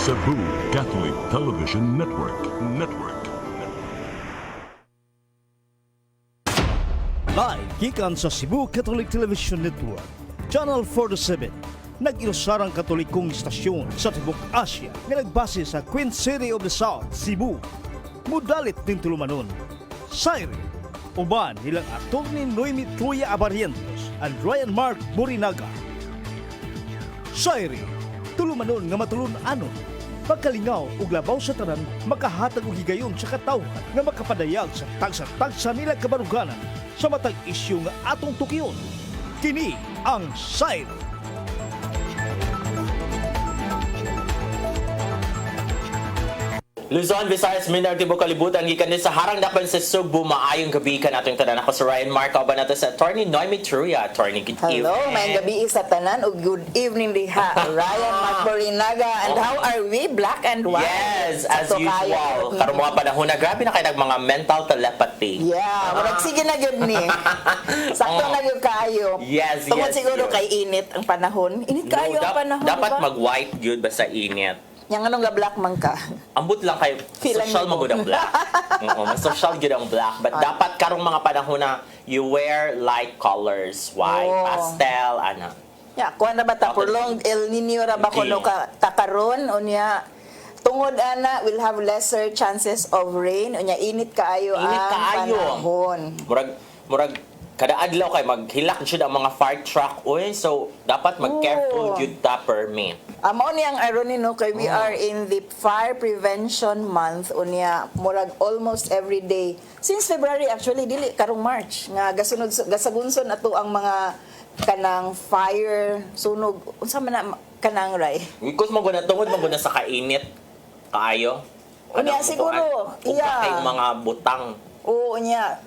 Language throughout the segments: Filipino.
Cebu Catholic Television Network. Live gikan sa Cebu Catholic Television Network, Channel 47, nag-iusarang katolikong istasyon sa Tibok Asia nga nagbase sa Queen City of the South, Cebu. Mudalit din tulumanon, Siren, uban nilang aktor ni Noemi Truya Abarientos and Ryan Mark Borinaga. Siren, tulumanon nga matulun-anon, pagkalingaw ug labaw sa tanan, makahatag og higayon sa katawhan nga makapadayag sa tagsa-tagsa nila kabaruganan sa matag isyu nga atong tukiyon. Kini ang Siren. Luzon, Visayas, Mindanao, Tibok, Kalibutan, gikan din sa harang dakpan sa Cebu. Maayong gabi ka natong tanan. Ako si Ryan Mark, kauban nato sa Attorney Noemi Truya. Attorney, good evening. Hello, may gabi sa tanan ug good evening diha. Ryan Mark Borinaga, and how are we? Black and white. Yes, as usual. Karong mga panahon na grabe na kayo ng mga mental telepathy. Yeah, murag sige na gyud ni. Sakto na gyud kayo. Yes, Tungod yes, siguro yes. kay init ang panahon. Init kayo ang panahon, dapat diba? mag-white good basta init. Yang anong ga black man ka? Ambot lang kayo, Feeling social mo. magud ang black. Oo, mas social gyud ang black. But dapat karong mga panahon na you wear light colors, white, Oh. pastel, ana. Ya, kuan na ba ta prolonged El Nino ra ba kuno ka takaron unya tungod ana will have lesser chances of rain unya init kaayo Init ang kaayo. panahon. Murag kada adlaw kay maghilak jud ang mga fire truck oy, so dapat mag-careful Oo. jud ta permit. Mao ni ang irony no kay we are in the fire prevention month unya murag almost every day since February, actually dili karong March nga gasagunson ato ang mga kanang fire sunog unsa man na kanang ray. Because maguna tungod maguna sa kainit kaayo. Unya, siguro, iya. iya. Mga butang. Oo unya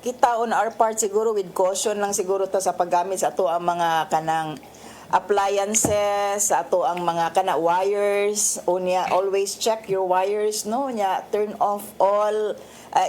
kita on our part siguro with caution lang siguro ta sa paggamit sa ato ang mga kanang appliances, sa ato ang mga kana wires, unya always check your wires no nya turn off all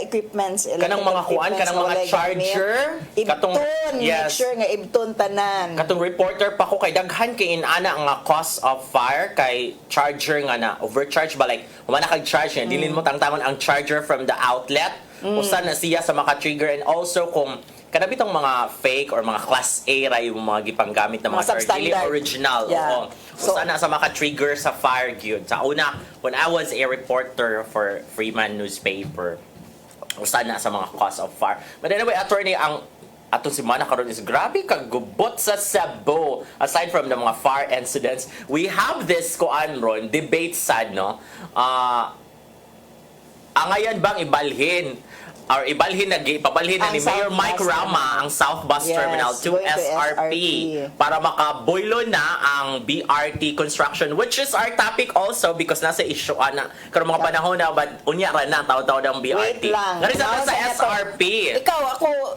equipments, Kanang mga kuan, kanang mga charger, ibton, yes. make sure nga ibton tanan. Katong reporter pa ko kay daghan kay inana nga cause of fire kay charger nga na overcharge ba like humana kag charge nga dilin mo tangtangon ang charger from the outlet usa na siya sa maka-trigger, and also kung kada bitong mga fake or mga class A ra yung mga gipanggamit na Mga mga charger dili substandard. original. Yeah. Oo. Usa na sa maka-trigger sa fire gyud. Sa una when I was a reporter for Freeman newspaper, usa na sa mga cause of fire. But anyway, attorney, ang atong simana karon is grabe kagubot sa Cebu. Aside from the mga fire incidents, we have this kuan ron debate sad no. Angayan bang ibalhin or ibalhin na ipabalhin na Ang ni Mayor South Mike Bus Rama ang South Bus Yes, Terminal to going to SRP para makaboylo na ang BRT construction, which is our topic also because nasa issue na karong mga panahon na but unya ra na taw-taw ng BRT. Wait lang. Nari sa Now, SRP. Ikaw,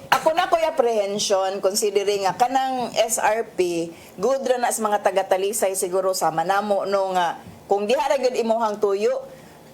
ako na ko'y apprehension considering nga kanang SRP, good ra na sa mga taga-Talisay siguro sa Manamo no nga kung diha ra gyud imuhang tuyo,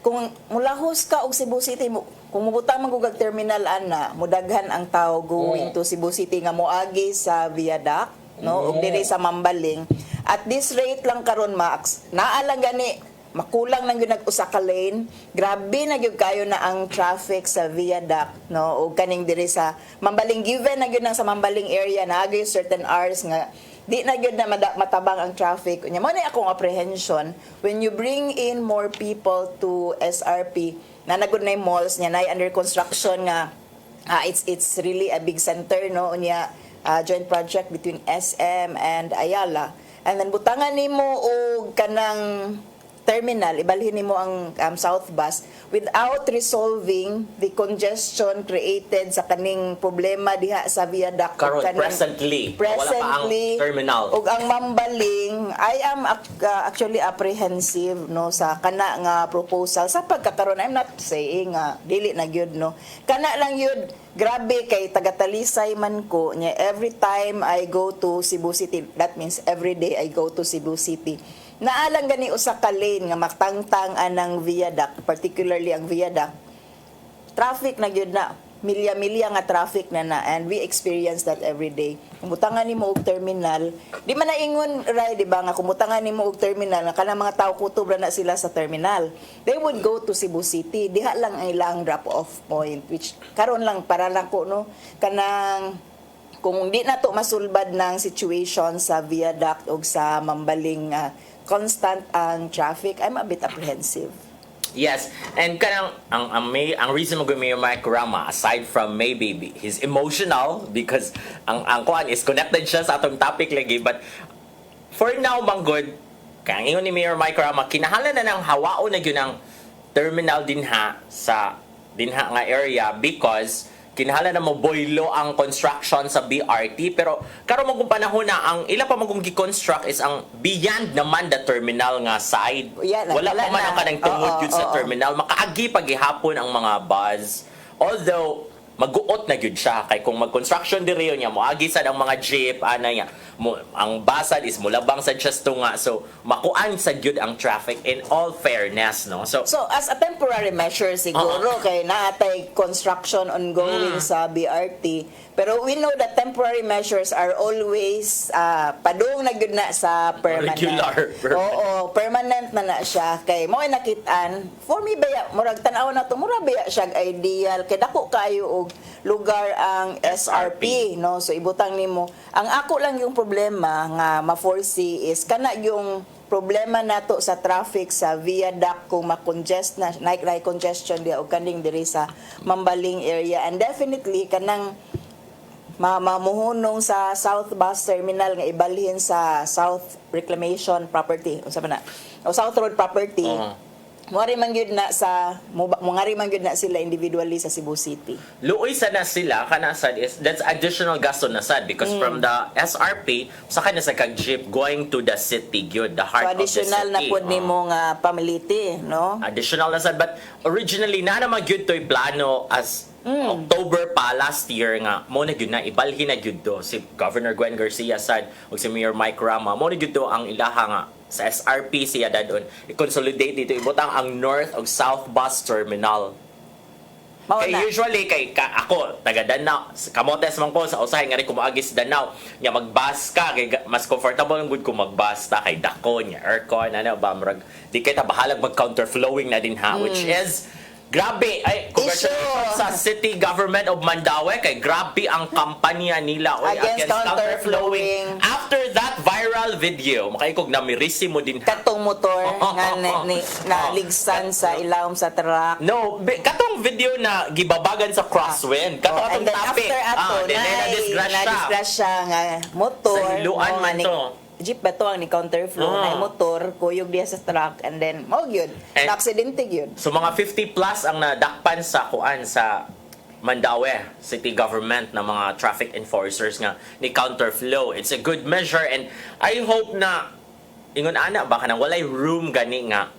kung mulahos ka og Cebu City mo, kung mubutang magugag terminal ana, mudaghan ang tao going to Cebu City nga moagi sa viaduct no ug diri sa Mambaling. At this rate lang karon max, naalang gani makulang nang gyud nag-usa ka lane, grabe na gyud kayo na ang traffic sa viaduct no ug kaning diri sa Mambaling, given na gyud nang sa Mambaling area na gyud certain hours nga di na gyud na matabang ang traffic. Unya mo na akong apprehension when you bring in more people to SRP na nagud na malls nya na under construction nga it's really a big center no unya joint project between SM and Ayala, and then butangan nimo og kanang terminal, ibalhin nimo ang South Bus without resolving the congestion created sa kaning problema diha sa viaduct. Karon, Kaning- presently, wala pa ang terminal. ug ang Mambaling, I am actually apprehensive no sa kana nga proposal sa pagkakaroon. I'm not saying nga dili na gyud no, kana lang yun grabe kay taga-Talisay man ko nya, every time I go to Cebu City, that means every day I go to Cebu City, naalang gani usa ka lane nga maktangtang anang viaduct, particularly ang viaduct, traffic na gyud na milya-milya nga traffic na and we experience that every day. Kumutangan nimo og terminal, di man naingon ray di ba nga kumutangan nimo og terminal nga kanang mga tawo kutob ra na sila sa terminal. They would go to Cebu City. Diha lang ang ilang drop-off point which karon lang para lang ko no kanang kung di na to masulbad ng situation sa viaduct o sa mambaling constant ang traffic, I'm a bit apprehensive. Yes, and kanang ang reason mo Mayor Mike Rama, aside from maybe he's emotional because ang kuan is connected siya sa atong topic lagi, but for now manggod kang ingon ni Mayor Mike Rama, kinahanglan na ng hawaon na gyud ang terminal dinha nga area because kinahanglan na mo boylo ang construction sa BRT, pero karon magong panahon na ang ila pa magong gi-construct is ang beyond naman the terminal nga side. Wala pa man ang kanang tungod yun sa terminal, makaagi pagihapon ang mga bus, although maguot na gyud siya kay kung mag-construction diri niya moagi sad ang mga jeep ana niya ang basad is mulabang sad siya nga, so makuan sad gyud ang traffic in all fairness, no. So as a temporary measure siguro kay naatay construction ongoing sa BRT, pero we know that temporary measures are always padung na gyud na sa permanent. Regular. Oo, permanent na siya kay mo nakit-an for me baya murag tan-aw na to mura baya siya ideal kay dako kayo og lugar ang SRP, no. So ibutang nimo ang ako lang yung problema nga ma-foresee is kana yung problema nato sa traffic sa viaduct kung ma-congest na like congestion dia og kaning diri sa Mambaling area, and definitely kanang mamuhunong sa South Bus Terminal nga ibalhin sa South Reclamation Property unsa man na o South Road Property. Mungari man gyud na sila individually sa Cebu City. Luoy sa na sila kanasad is that's additional gasto na sad because from the SRP sa kanya sa kag jeep going to the city gyud, the heart so, of the city. additional na pud nimo nga pamiliti, no? Additional na sad, but originally na naman gyud to'y plano as October pa last year nga mo na gyud na ibalhin na gyud do si Governor Gwen Garcia sad ug si Mayor Mike Rama mo na gyud do ang ilaha nga sa SRP siya dadon i-consolidate dito ibutang ang North ug South Bus Terminal. Kay usually ako taga Danau, kamotes man ko sa usahay nga rin kumaagis Danau nya magbus ka kay mas comfortable ang good kung magbus ta kay dako nya aircon ano ba murag di kay ta bahalag mag counterflowing na din ha, which is grabe ay congratulations sa city government of Mandaue kay grabe ang kampanya nila against counterflowing. After that viral video makaikog na mirisi mo din katong motor nga naligsan sa ilawom sa truck. No, katong video na gibabagan sa crosswind. Katong topic. After na-disgrasya nga motor. Sa hiluan man to. Jeep ba to ang ni counterflow na motor, kuyog diya sa truck, and then mo gyud na-aksidente gyud. So mga 50 plus ang nadakpan sa kuan sa Mandaue city government na mga traffic enforcers nga ni counterflow. It's a good measure and I hope na ingon ana ba kanang walay room gani nga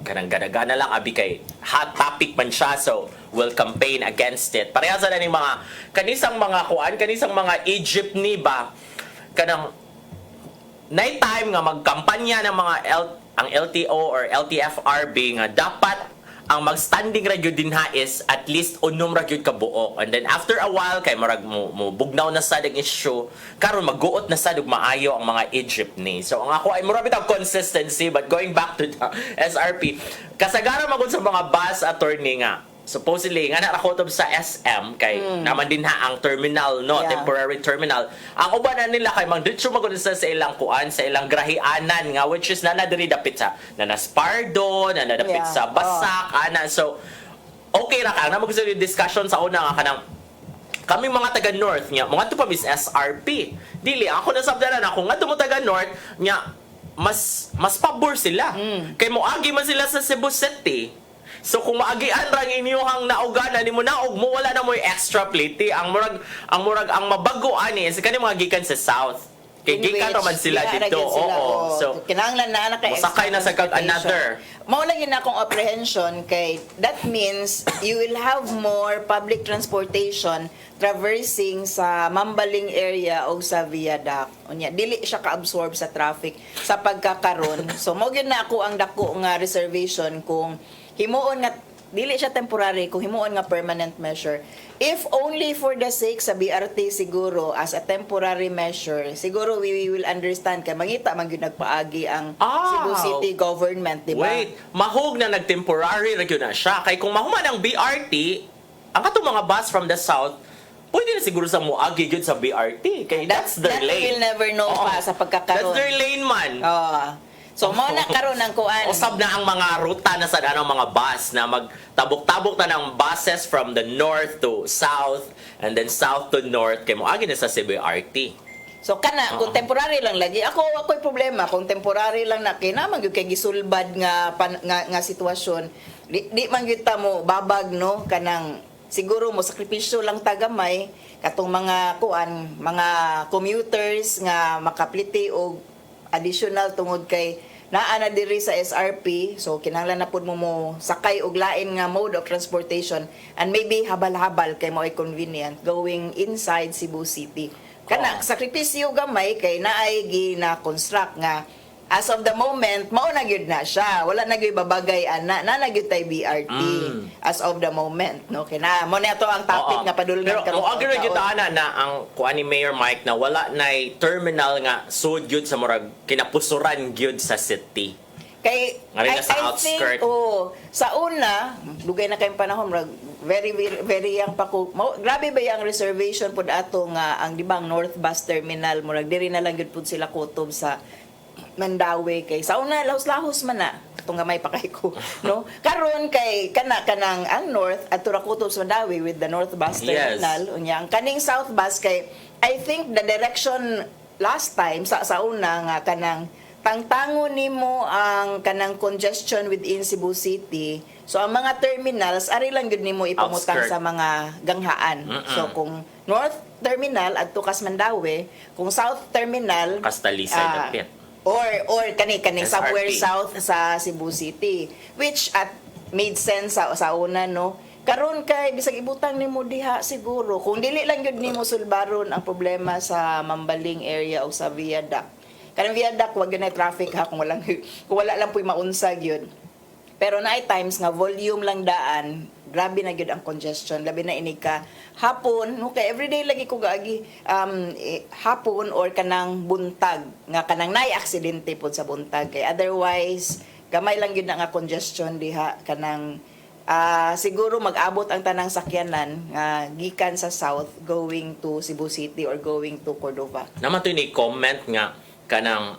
kanang gana lang abi kay hot topic man siya, so we'll campaign against it. Parehas na ning mga kanisang mga e-jeepney ba kanang night time nga magkampanya ng mga ang LTO or LTFRB nga dapat ang magstanding ra gyud dinha is at least unom ra gyud ka buok, and then after a while kay marag mo bugnaw na sad ang issue karon maguot na sad ug maayo ang mga e-jeepney. So ang ako ay mura bitaw consistency, but going back to the SRP kasagaran magud sa mga bus attorney nga supposedly nga narakotob sa SM kay naman din ha ang terminal, no, temporary terminal. Ang uban na nila kay magditso magud sa ilang kuan sa ilang grahianan nga which is na diri dapit sa Naspardo, na dapit sa Basak ana. So okay ra ka na magud yung discussion sa una nga kanang kami mga taga North nya mga to pa mis SRP dili ako nasabdanan ako nga tumo taga North nya mas pabor sila kay moagi man sila sa Cebu City. So kung maagian rang inyong nauganan nimo naog mo wala na mo extra plate ang murag ang mabago ani is kani mga gikan sa south kay gikan man sila dito. So kinahanglan na kay sakay na sa kag another mao lang yun akong apprehension kay that means you will have more public transportation traversing sa Mambaling area o sa viaduct. Unya dili siya ka-absorb sa traffic sa pagkakaron. So mao gyud na ako ang dako nga reservation kung himuon nga dili siya temporary kung himuon nga permanent measure. If only for the sake sa BRT siguro as a temporary measure, siguro we will understand kay mangita man gyud nagpaagi ang Cebu City government, di ba? Wait, mahog na nag-temporary ra gyud na siya. Kay kung mahuman ang BRT, ang katong mga bus from the south, pwede na siguro sa muagi gyud sa BRT. Kay that's their that lane. we'll never know pa sa pagkakaroon. That's their lane man. So mo na karon ng kuan. Usab na ang mga ruta na sa anong mga bus na magtabok-tabok na ng buses from the north to south and then south to north kay moagi na sa CBRT. So kana kung temporary lang lagi ako'y problema kung temporary lang na kinamang gyud kay gisulbad nga sitwasyon di man gyud ta mo babag no kanang siguro mo sakripisyo lang tagamay katong mga kuan mga commuters nga makapliti og additional tungod kay naa na diri sa SRP, so kinahanglan na pud mo sakay og lain nga mode of transportation and maybe habal-habal kay mo'y convenient going inside Cebu City. Kana sakripisyo gamay kay naay gina-construct nga as of the moment mao na gyud na siya. Wala na gyud babagay ana na gyud tay BRT as of the moment, no? Kina mo na to ang topic nga padulngan pero mo agree gyud ana na ang kuan ni Mayor Mike na wala nay terminal nga sud gyud sa murag kinapusuran gyud sa city. Kay I think sa una dugay na kay panahon murag very young pa ko. Grabe ba yung reservation pud ato nga ang dibang North Bus Terminal murag diri na lang gyud pud sila kutob sa Mandawi kay sa una lahos-lahos man na katong gamay pa kay ko no karon kay kanang ang north at turakutob sa Mandawi with the North Bus Terminal unya ang kaning South Bus kay I think the direction last time sa una nga kanang tangtangon nimo ang kanang congestion within Cebu City. So ang mga terminals ari lang gyud nimo ipamutang sa mga ganghaan. So kung North Terminal adto kas Mandawi, kung South Terminal Kastalisay dapit. Or kaning somewhere SRP. south sa Cebu City, which made sense sa una no. Karon kay bisag ibutang nimo diha siguro kung dili lang gyud nimo sulbaron ang problema sa Mambaling area o sa Viaduct. Kanang Viaduct wag gyud na traffic ha kung wala lang puy maunsag yun. Pero naay times nga volume lang daan, grabe na gyud ang congestion, labi na ini ka hapon, okay, everyday lagi ko gaagi hapon or kanang buntag nga kanang naay aksidente pod sa buntag kay otherwise gamay lang gyud na nga congestion diha kanang siguro mag-abot ang tanang sakyanan gikan sa south going to Cebu City or going to Cordova. Naman to ni comment nga kanang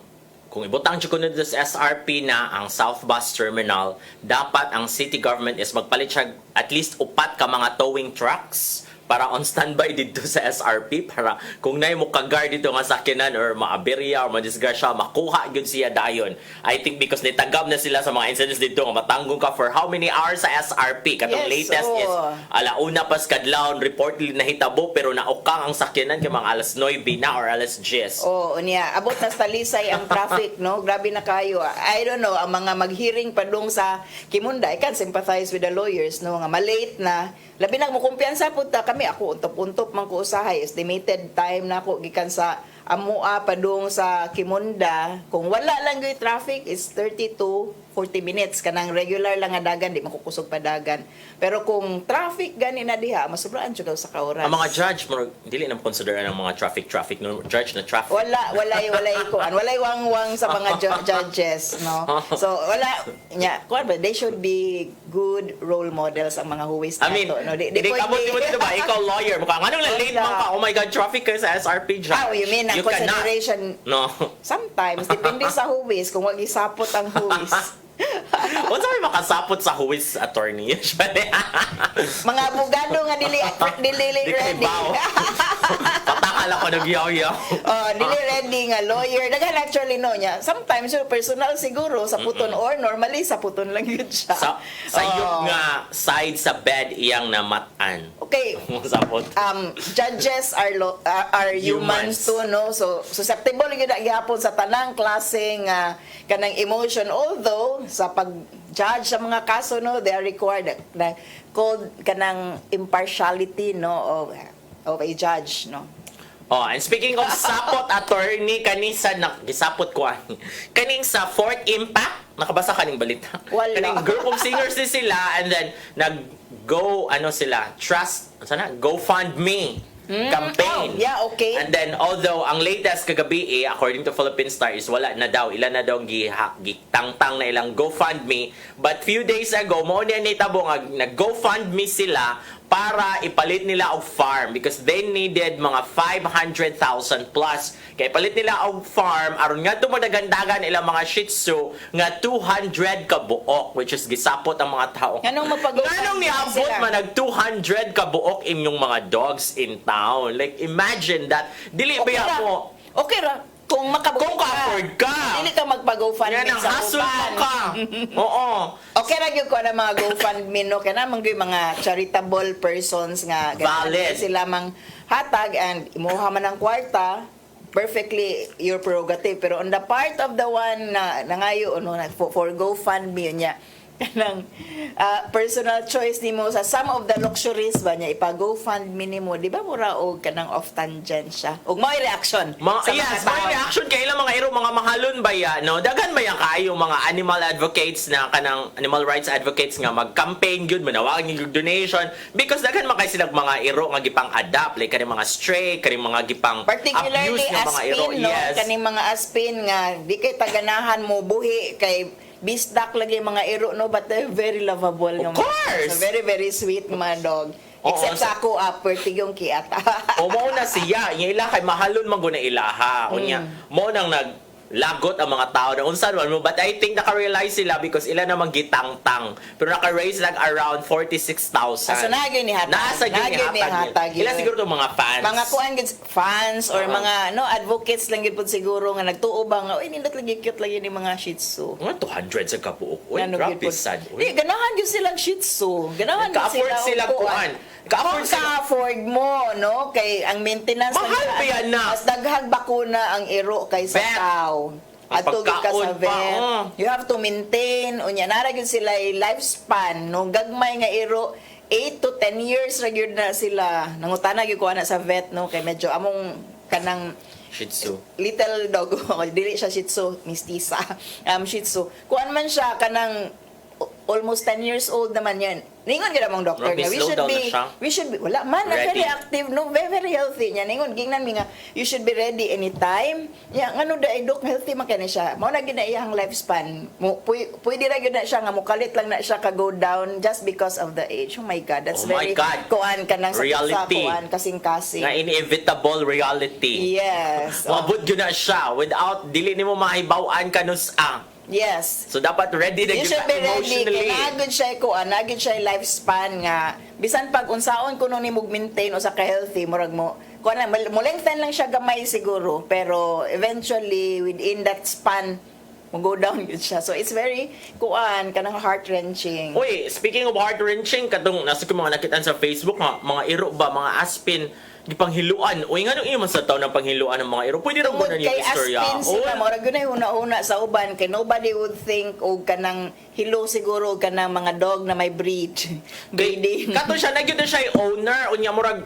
kung ibutang siya kunod sa SRP na ang South Bus Terminal, dapat ang city government is magpalit siya at least upat ka mga towing trucks para on standby dito sa SRP para kung naay mo kagar dito nga sakyanan or maaberya or madisgrasya makuha gyud siya dayon. I think because nitagam na sila sa mga incidents dito nga matanggong ka for how many hours sa SRP katong latest is alauna pas kadlawon reportedly nahitabo pero naukang ang sakyanan kay mga alas 9 na or alas 10. Unya abot na sa Talisay ang traffic no, grabe na kayo. I don't know ang mga maghearing padung sa Kimunda, I can sympathize with the lawyers no nga malate na labi na mo kumpiyansa pud ta kami ako untop-untop man ko usahay estimated time na ako gikan sa amua padung sa Kimunda kung wala lang gyud traffic is 30 to 40 minutes kanang regular lang nga dagan di makukusog pa dagan pero kung traffic gani na diha masubraan jud sa kauras. Ang mga judge mo dili na consider ang mga traffic no judge na traffic. Walay kuan walay wangwang sa mga judges no. So wala nya kuan ba they should be good role models ang mga huwis nato no. Di kamot mo dito ba ikaw lawyer mo ka anong late man ka oh my god traffic ka sa SRP judge. You mean ang consideration no sometimes depende sa huwis kung wag isapot ang huwis. Unsa may makasapot sa huwis attorney? Mga abogado nga dili ready. Patakala ko nagyaw-yaw. Dili ready nga lawyer. Dagan actually no nya. Sometimes yung personal siguro sa puton or normally sa puton lang yun siya. Sa yung nga side sa bed iyang namatan. Okay. Sapot. Judges are humans too no. So susceptible gyud gihapon sa tanang klaseng kanang emotion although sa pag-judge sa mga kaso no they are required na called kanang impartiality no of a judge no. Oh, and speaking of sapot, attorney, kani sa, gisapot ko kaning sa Fourth Impact, nakabasa kaning balita? Wala. Kaning group of singers din sila, and then, nag-go, GoFundMe campaign. Oh, yeah, okay. And then, although, ang latest kagabi, according to Philippine Star, is wala na daw, ilan na daw gitangtang na ilang GoFundMe. But few days ago, mo niya nitabo nga, nag-GoFundMe sila para ipalit nila og farm because they needed mga 500,000 plus. Kaya ipalit nila og farm aron nga dumadagandagan ilang mga Shih Tzu nga 200 ka buok, which is gisapot ang mga tao. Anong mapag-GoFundMe Nganong niabot sila? man nag 200 ka buok inyong mga dogs in town? Like imagine that. Dili ba ra. mo Okay ra. Kung makabuhi kung ka-afford ka. Dili ka magpa-GoFundMe Yan ang sa hassle uban. mo ka. Oo. Okay ra gyud ko na mga GoFundMe no kaya naman gyud mga charitable persons nga Valid. sila mang hatag and imuha man ang kwarta perfectly your prerogative pero on the part of the one na nangayo no for GoFundMe niya kanang personal choice nimo sa some of the luxuries ba niya ipa-GoFundMe nimo di ba mura og kanang off tangent siya ug may reaction sa Yes, mga tao. may reaction kay ilang mga iro, mga mahalon ba ya, no? Dagan ba yan kayo mga animal advocates na kanang animal rights advocates nga mag-campaign gyud manawag ni donation because dagan man kay sila mga iro nga gipang adapt like kaning mga stray, kaning mga gipang particularly abuse nga mga iro. aspin no Yes. kaning mga aspin nga di kay taganahan mo buhi kay bisdak lagi mga iro no but they're very lovable Of nga course! so, very very sweet nga mga dog Oo, except sa- sa ako perti yung kiata O mo na siya, yung ila kay mahalon man guna ilaha. Unya, mo nang naglagot ang mga tao na unsan man mo, but I think naka-realize sila because ila namang gitangtang. Pero naka-raise like around 46,000. so nagyo ni hatag Nasa gyud ni hatag. Ila siguro to mga fans. mga kuan gid fans or mga no advocates lang gid pud siguro nga nagtuo ba nga oy nindot lagi cute lagi ni mga Shih Tzu Mga 200 sa kapuok. Uy, Ano grabe gid pud. sad. Di ganahan gyud silang Shih Tzu ganahan gyud Ka-afford sila og kuan. Ka-afford Kung sila. ka-afford mo, no? Kay ang maintenance Mahal lang pa yan na. mas daghang bakuna ang iro kaysa Vet. tao. Ang Atog ka sa pagkaon pa, vet. oh. You have to maintain. Unya, nara gyud sila yung lifespan. No? Gagmay nga iro, 8 to 10 years ra gyud na sila. Nangutana gyud ko ana sa vet, no? Kay medyo among kanang Shih Tzu. little dog, dili siya Shih Tzu, mistisa. Shih Tzu. Kuan man siya kanang almost 10 years old naman yan. Ningon gyud among doctor Grabe, nga slow down na siya. we should be wala man na Ready. very active no very, very healthy niya ningon gingnan mi nga you should be ready anytime ya ngano da dok healthy man kani siya mao na gid na iyang lifespan mo pwede ra gyud na siya nga mukalit lang na siya ka go down just because of the age. Oh my god, that's Oh my very God. kuan kanang sa Reality. kuan kasing-kasing. Na inevitable reality. Yes. Oh. Mabot yun na siya without dili nimo mahibaw-an kanus Yes. So dapat ready na You gyud should ka be ready. emotionally. Kinagod siya ko, nagod siya yung lifespan nga. Bisan pag unsaon kuno ni mag-maintain o sa ka-healthy, murag mo, kuan na, mo lengthen lang siya gamay siguro, pero eventually, within that span, go down yun siya. So it's very, kuan, kanang heart-wrenching. Uy, speaking of heart-wrenching, katong nasa ko mga nakitaan sa Facebook, mga iro ba, mga aspin, gipanghiluan. Uy, nga nung iyo man sa taon ng panghiluan ng mga iro, pwede rin Tungod ba na kay yung istorya? aspin sila, murag yun ay una-una sa uban, kay nobody would think o kanang hilo siguro o kanang mga dog na may breed. Breeding. Kato siya, nagyo na siya yung owner, unya murag,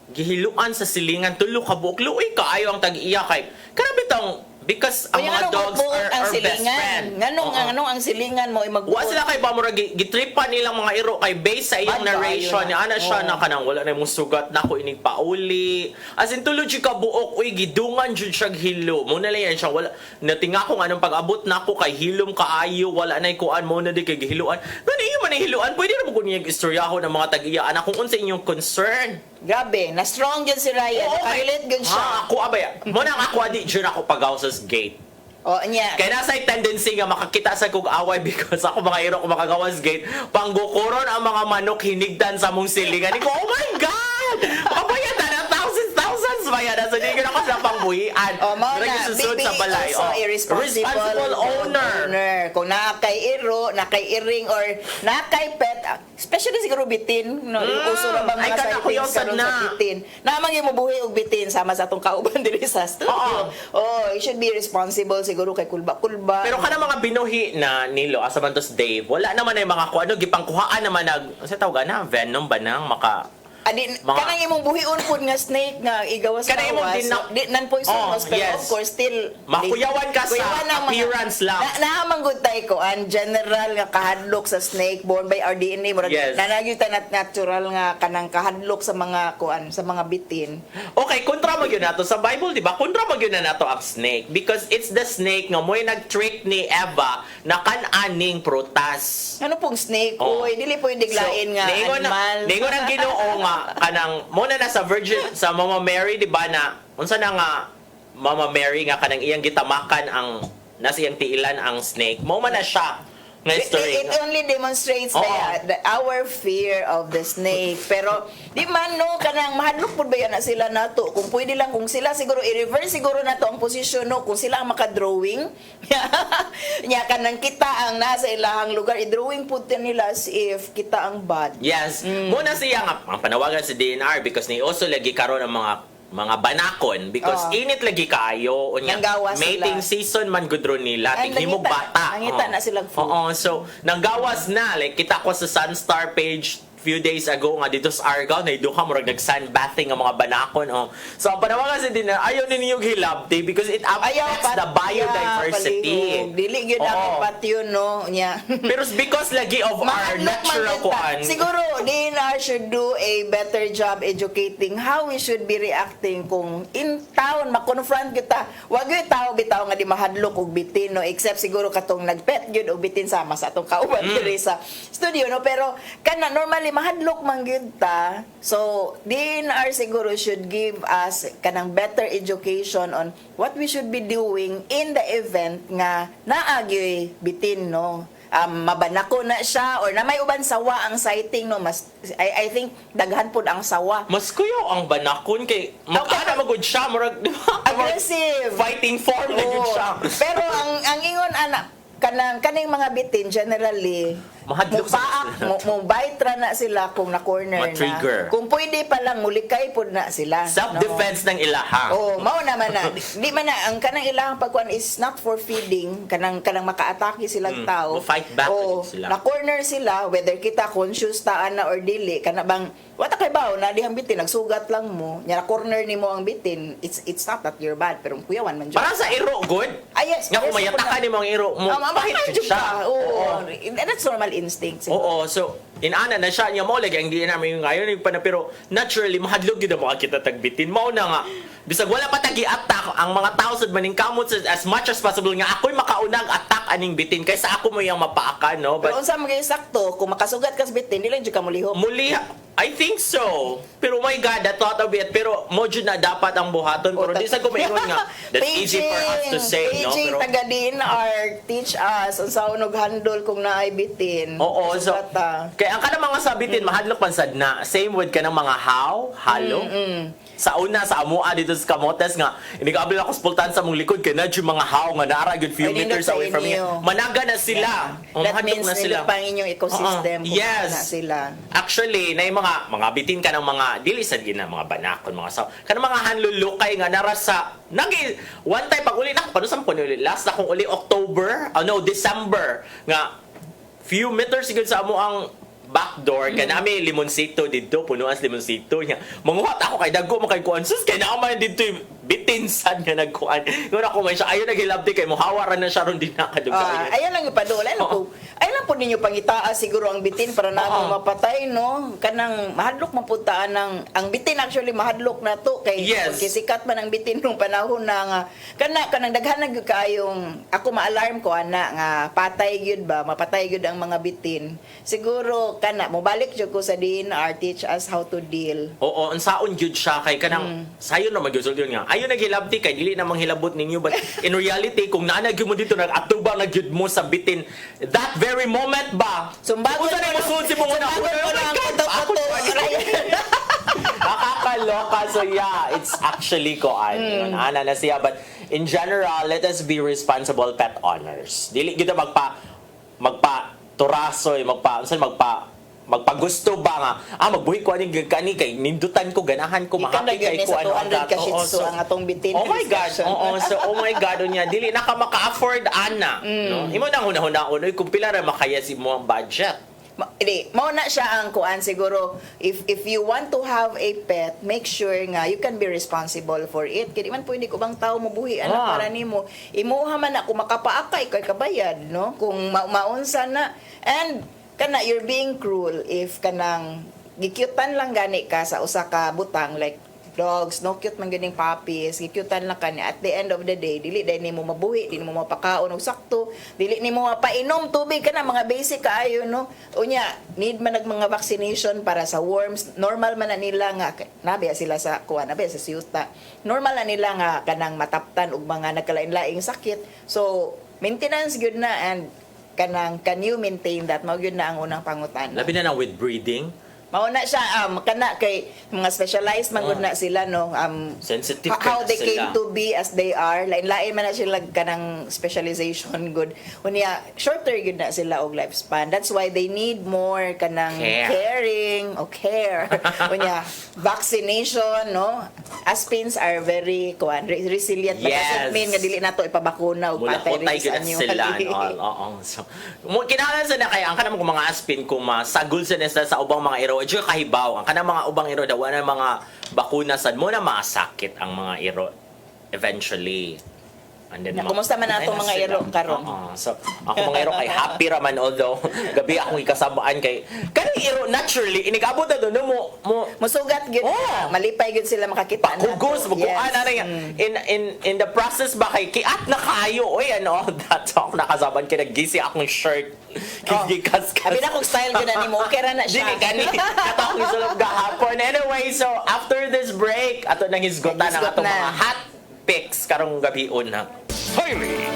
gihiluan sa silingan, tulo ka buok, luoy ka, ayaw ang tag-iya kay, karabit ang, because ang Kaya mga anong dogs magbuot ang are best silingan? friend. Nganong Oo. anong ang silingan mo imagbuot? Wa sila kay ba murag gitripan nilang mga iro kay based sa iyong Bad narration kayo ni na. ana siya Oo. na kanang wala na imong sugat na ko inig pauli. As in tulo jud ka buok uy gidungan jud siya hilo. Mo na lang yan siya wala natinga ko anong pag-abot nako kay hilom kaayo wala nay kuan mo na di kay gihiluan. Ngani iyo man hiluan pwede ra mo kun niyang istoryahon ng mga tag-iya ana kung unsa inyong concern. Grabe, na strong yun si Ryan. Oo, Nakarelate yun siya. Ha, ako abaya. Mo nang ako di jud ako pagaw sa gate. O, niya. Kaya nasa tendency nga makakita sa kog away because ako mga iro ko makagawas gate panggukuron ang mga manok hinigdan sa mong silingan. Ko, oh my God! Makabayad na ng thousands bayad na. So, hindi ko na kasi pangbuhian. O, mao Pero na, susunod maybe sa balay. also Oh. irresponsible owner. Kung nakay iro, nakay iring, or nakay pet, especially siguro bitin, no? Uso na bang Ay, mga kana ko yung sightings karon sad sa na. bitin. Naman yung mabuhi og bitin sama sa atong kauban diri sa studio. Oh, you should be responsible siguro kay kulba-kulba. Pero kana mga binuhi na nilo asa man tos Dave, wala naman ay mga kuano gipangkuhaan naman nag sa tawag na venom ba nang maka Kanang imong buhion pud nga snake nga igawas Kanang imong di nan poisonous pero yes. of course still Makuyawan ka sa kuyawan ang appearance lang. Naamang good tay ko an general nga kahadlok sa snake born by our DNA murag Yes. nanagyo ta natural nga kanang kahadlok sa mga kuan sa mga bitin. Okay, kontra mo yun nato sa Bible, di ba? Kontra mo yun na nato ang snake because it's the snake nga mo'y nag-trick ni Eva na kan-aning prutas. Ano pong snake? Oh. Uy, dili po yung diglain nga animal. Ningon ang Ginoo nga kanang muna na sa Virgin sa Mama Mary, di ba na unsa na nga Mama Mary nga kanang iyang gitamakan ang nasa iyang tiilan ang snake. Mo man na siya nga story. It only demonstrates Oo. our fear of the snake. Pero di man no kanang mahadlok pud ba yan na sila nato kung pwede lang kung sila siguro i-reverse siguro nato ang posisyon no kung sila ang maka-drawing nya kanang kita ang nasa ilahang lugar i-drawing pud nila as if kita ang bad. Yes. Muna siya nga ang panawagan sa DNR because ni also lagi karon ang mga banakon because init lagi kaayo unya Nanggawas mating sila. season man gudro nila Ay, tighimog nangita- bata. nangita na silang food. Oo, so nanggawas na like kita ko sa Sunstar page few days ago nga dito sa Argao na iduha murag nag-sunbathing ang mga banakon. So ang panawagan sa dinner ayaw ninyong hilabti because it affects the biodiversity. Dili gyud ang patio no nya. Pero because lagi of our Mahadlok man natural kita. kuan. Siguro DNR should do a better job educating how we should be reacting kung in town makonfront kita. Wag gyud tao bitaw nga di mahadlok og bitin no except siguro katong nagpet gyud og bitin sama sa atong kauban diri sa studio no pero kana normally mahadlok man gyud ta. So DNR siguro should give us kanang better education on what we should be doing in the event nga naagyoy bitin no. Mabanako na siya or na may uban sawa ang sighting no mas I think daghan pud ang sawa. Mas kuyaw ang banakon kay magana magud siya murag di ba? Aggressive. Fighting form na gud Oo. siya. Pero ang ingon ana kaning mga bitin generally Mahadlok sa mo bite ra na sila kung na corner na. Ma-trigger. Kung pwede pa lang mulikay pud na sila. Self-defense ng ilaha. Oh, mao naman na. Di man na ang kanang ilahang pagkuan is not for feeding, kanang makaatake silang tao. Fight back Oh, sila. na corner sila whether kita conscious taan na or dili kana bang wata kay bawo na dihang bitin nagsugat lang mo, nya na corner nimo ang bitin. It's not that you're bad pero kuyawan man jud. Para sa iro good. Yes. Nga kung mayatakan ni mga iro mo. Bakit Bakit siya? Oo. That's normal instinct. Oo, so inana na siya niya mo lagi ang di namin yung ngayon yung pero naturally mahadlok gyud ang mga kita tagbitin mao na nga bisag wala pa tagi-attack ang mga tao sad maning kamot as much as possible nga ako'y makaunang attack aning bitin kaysa ako mo yang mapaakan no Pero but unsa magay sakto kung makasugat ka sa bitin dili jud ka mulihok. muli I think so pero oh my god that thought of it pero mo jud na dapat ang buhaton pero di sa ko maingon nga that's easy for us to say no Paging pero taga DNR teach us unsa unog handle kung naay bitin. oo, so, Kasugata. kaya ang kanang mga sabitin, mahadlok man sad na. Same with kanang mga halo. Sa una, sa amua dito sa Camotes nga, hindi ka abli ako spultan sa mong likod, kaya na yung mga how nga naara good few Ay, meters nindot sa away from inyo. here. Managa na sila. Oh, That mahadlok means na sila. nila pang inyong ecosystem kung Yes. na sila. Actually, na yung mga bitin ka ng mga dili sad gina mga banakon mga saw. Kanang mga hanlulukay nga nara sa one time pag uli na paano sa ko uli last akong uli October, December nga few meters sigud sa amo ang backdoor kanami limonsito dito punuan sa limonsito niya manguhat ako kay dagko mo kay kuan sus kay naa man dito bitinsan nga nagkuan ngon ako man siya ayo naghilabti kay muhawaran na siya ron din nakaduga Ayan lang ipadol. Ayun lang po ninyo pangitaas siguro ang bitin para namin mapatay, no? Kanang mahadlok mapuntaan ang bitin actually mahadlok na to kay Yes. kisikat man ang bitin nung panahon na nga kanang daghan gyud kaayong ako ma-alarm ko ana nga patay gyud ba mapatay gyud ang mga bitin. Siguro kana mobalik jud ko sa DNR teach us how to deal. Oo, unsaon gyud siya kay kanang sayo na magyusol yun nga. Ayo naghilabti kay dili na manghilabot ninyo but in reality kung naanag mo dito nag-atuba na gyud mo sa bitin that very moment ba. Sumbagon Unsa na mo sulod si mga nakakaloka so yeah it's actually koan ana na siya but in general let us be responsible pet owners dili gyud magpa turasoy magpagusto ba nga magbuhi ko ani kani kay nindutan ko ganahan ko mahappy kay ko ano ang 200 ka shih tzu ang atong bitin. oh my god oh my god unya dili na ka maka-afford ana no imo nang hunahuna unoy kung pila ra makaya si mo ang budget Mao na siya ang kuan siguro, if you want to have a pet, make sure nga you can be responsible for it. Kaya di man pwede kubang tao mo buhi anak para nimo. Imuha man na kung makapaaka ikaw kabayad, no? Kung maunsa na, and kana you're being cruel if kanang gikyutan lang gani ka sa usa ka butang like dogs, no, cute man ganing puppies, gikyutan lang kanya. At the end of the day, dili dahil nimo mabuhi, dili mo mapakaon og sakto, dili nimo mapainom tubig kana mga basic kaayo, no. Unya, need man mga vaccination para sa worms. Normal man na nila nga nabiya sila sa kuan, nabiya sa siyuta. Normal na nila nga kanang mataptan og mga nagkalain-laing sakit. So, maintenance good na, and kanang can you maintain that? Mao gyud na ang unang pangutan. Labi na with breeding. Mauna siya kana kay mga specialized man gud na sila, no, sensitive how they sila. came to be as they are, lain-lain man na sila kanang specialization good unya shorter gud na sila og lifespan. That's why they need more kanang caring o care unya vaccination, no. Aspins are very resilient, but doesn't mean nga dili nato ipabakuna og patay sa inyo sila oo. So kinahanglan sa na kaya ang kanang mga aspin kung masagol sa nesta sa ubang mga iro adyo kahibaw ang kanang mga ubang iro daw na mga bakuna sad mo na masakit ang mga iro eventually. And then kumusta man natong mga iro karon? So ako mga iro kay happy raman, although gabi akong ikasabaan kay kanang iro naturally inigabot na doon mo musugat gyud malipay gyud sila makakita na hugos bukuan na in the process ba kay kiat na kayo oy ano that ako nakasaban kay nagisi akong shirt kigikas abi na kong style gyud na nimo okay ra na siya dili kani katong isulog gahapon. Anyway, so after this break ato nang hisgotan ang atong mga hot picks karong gabi una. Highly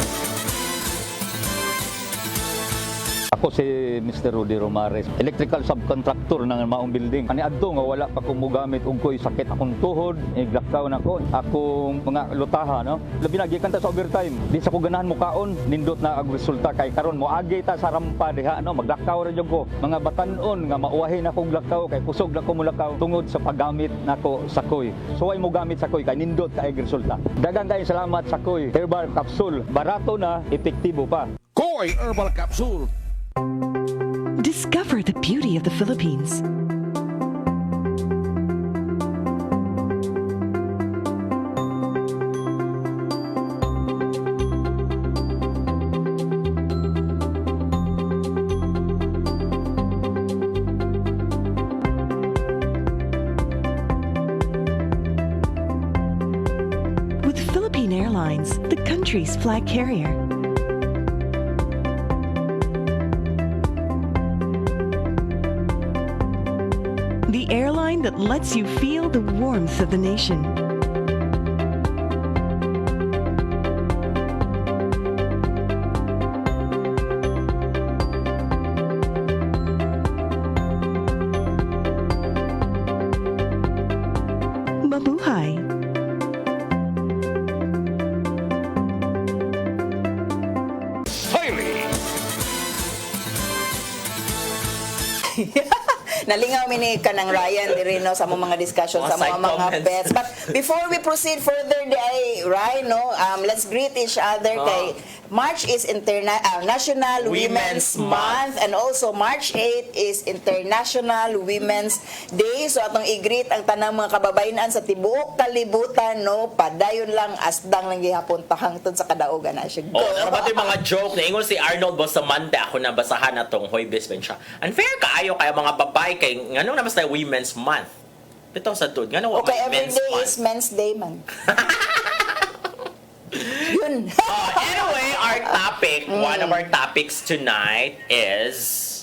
Ako si Mr. Rudy Romares, electrical subcontractor ng maong building. Ani adto nga wala pa ko mogamit og ko'y sakit akong tuhod, iglakaw na ko. Akong mga lutaha, no. Labi na gikan ta sa overtime. Di sa ko ganahan mo kaon, nindot na ang resulta kay karon mo agi ta sa rampa diha, no. Maglakaw ra jud ko. Mga batan-on nga mauwahin akong lakaw kay kusog na ko mulakaw tungod sa paggamit nako sa koy. So ay mo gamit sa koy kay nindot kay resulta. Daghang kay salamat sa koy. Herbal capsule, barato na, epektibo pa. Koy Herbal Capsule. Discover the beauty of the Philippines. With Philippine Airlines, the country's flag carrier. The airline that lets you feel the warmth of the nation. Mabuhay. Highly Nalingaw mini kanang Ryan diri no sa mga discussion sa Side mga comments. pets. But before we proceed further, Ryan, no, let's greet each other kay March is National Women's Month, and also March 8 is International Women's Day. So atong i-greet ang tanang mga kababayan sa tibuok kalibutan, no, padayon lang asdang lang gihapon tahangtod sa kadaugan na siya. Go. Ano ba ito yung mga joke? Naingon si Arnold Bustamante, ako nabasahan na itong Hoy Bisben siya. Unfair kaayo kaya mga babae kay nganong namas tayo Women's Month. Ito sa tud. Nganong Okay, every Men's day Month? is Men's Day, man. Yun. Anyway, our topic, one of our topics tonight is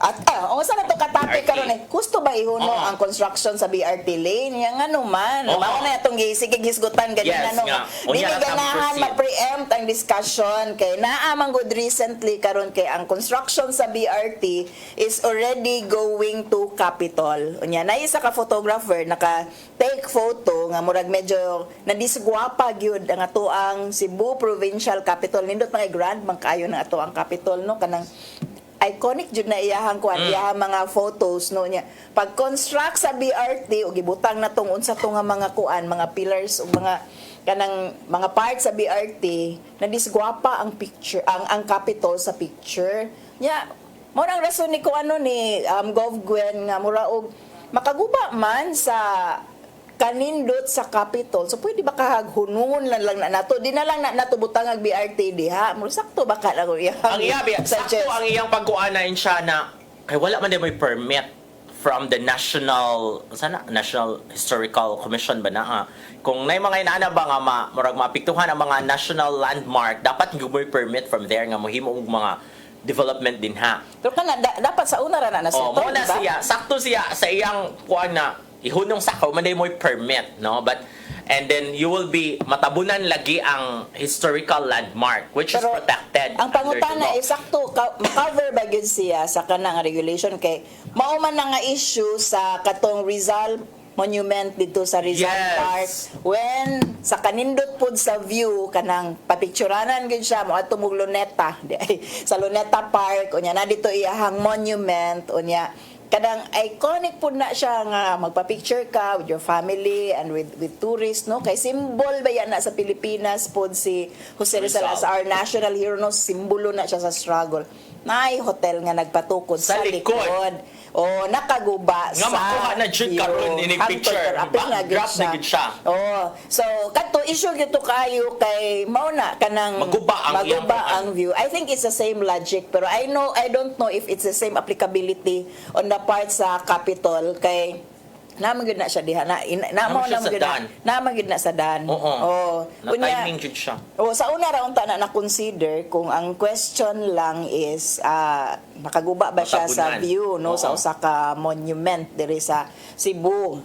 At saan na to ka-topic BRT. karon eh? Gusto ba ihuno ang construction sa BRT lane? Yang ano man. Oo. Mao na itong sige gisgutan ganyan Yes, ano. nga. Dili Unya, ganahan proceed. ma-preempt ang discussion kay naamang good recently karon kay ang construction sa BRT is already going to Capitol. Unya na isa ka photographer naka take photo nga murag medyo nadisgwapa gyud ang ato ang Cebu Provincial Capitol. Nindot mga grand man kaayo ng ato ang Capitol, no, kanang iconic jud na iyahang kuan iyahang mga photos, no, niya pag construct sa BRT ug gibutang na tong unsa to nga mga kuan, mga pillars ug mga kanang mga parts sa BRT na disgwapa ang picture ang Capitol sa picture niya. Mao ang rason ni ko ano ni Gov Gwen nga mura og makaguba man sa kanindot sa Capitol. So pwede ba kahaghunungon lang na nato? Di na lang na nato butang ang BRT diha. Mura sakto ba ka lang Ang iyabi, sakto ang iyang pagkuanain siya na kay wala man din may permit from the National Historical Commission ba na kung nay mga inaana ba nga murag mapiktuhan ang mga national landmark, dapat may permit from there nga mohimo og mga development din ha. Pero kana dapat sa una ra na Oh, settle, mo na diba? siya, sakto siya sa iyang kuan na ihunong sakaw man day mo permit, no? But and then you will be matabunan lagi ang historical landmark which Pero is protected. ang pangutana ay sakto cover ba gyud siya sa kanang regulation kay mao man na nga issue sa katong Rizal Monument dito sa Rizal Yes. Park when sa kanindot pud sa view kanang papicturanan gyud siya mo adto mog Luneta di ay, sa Luneta Park unya na dito iyahang monument unya kanang iconic pud na siya nga magpa-picture ka with your family and with tourists no kay symbol ba yan na sa Pilipinas pud si Jose Rizal as our national hero no simbolo na siya sa struggle naay hotel nga nagpatukod Sa sa likod. likod o nakaguba Nga sa makuha na jud karon ini picture. Backdrop na gid siya. Oh, so kadto issue gyud to kayo kay mao na kanang Maguba ang iyang ang view. I think it's the same logic pero I don't know if it's the same applicability on the part sa Capitol kay naman gyud na siya diha na Naman siya sa Dan. naman gyud na sa Dan. Oo. Oh, Na timing jud siya. sa una ra unta na consider kung ang question lang is makaguba ba siya sa Matabunan. view no Oo. sa usa ka monument diri sa Cebu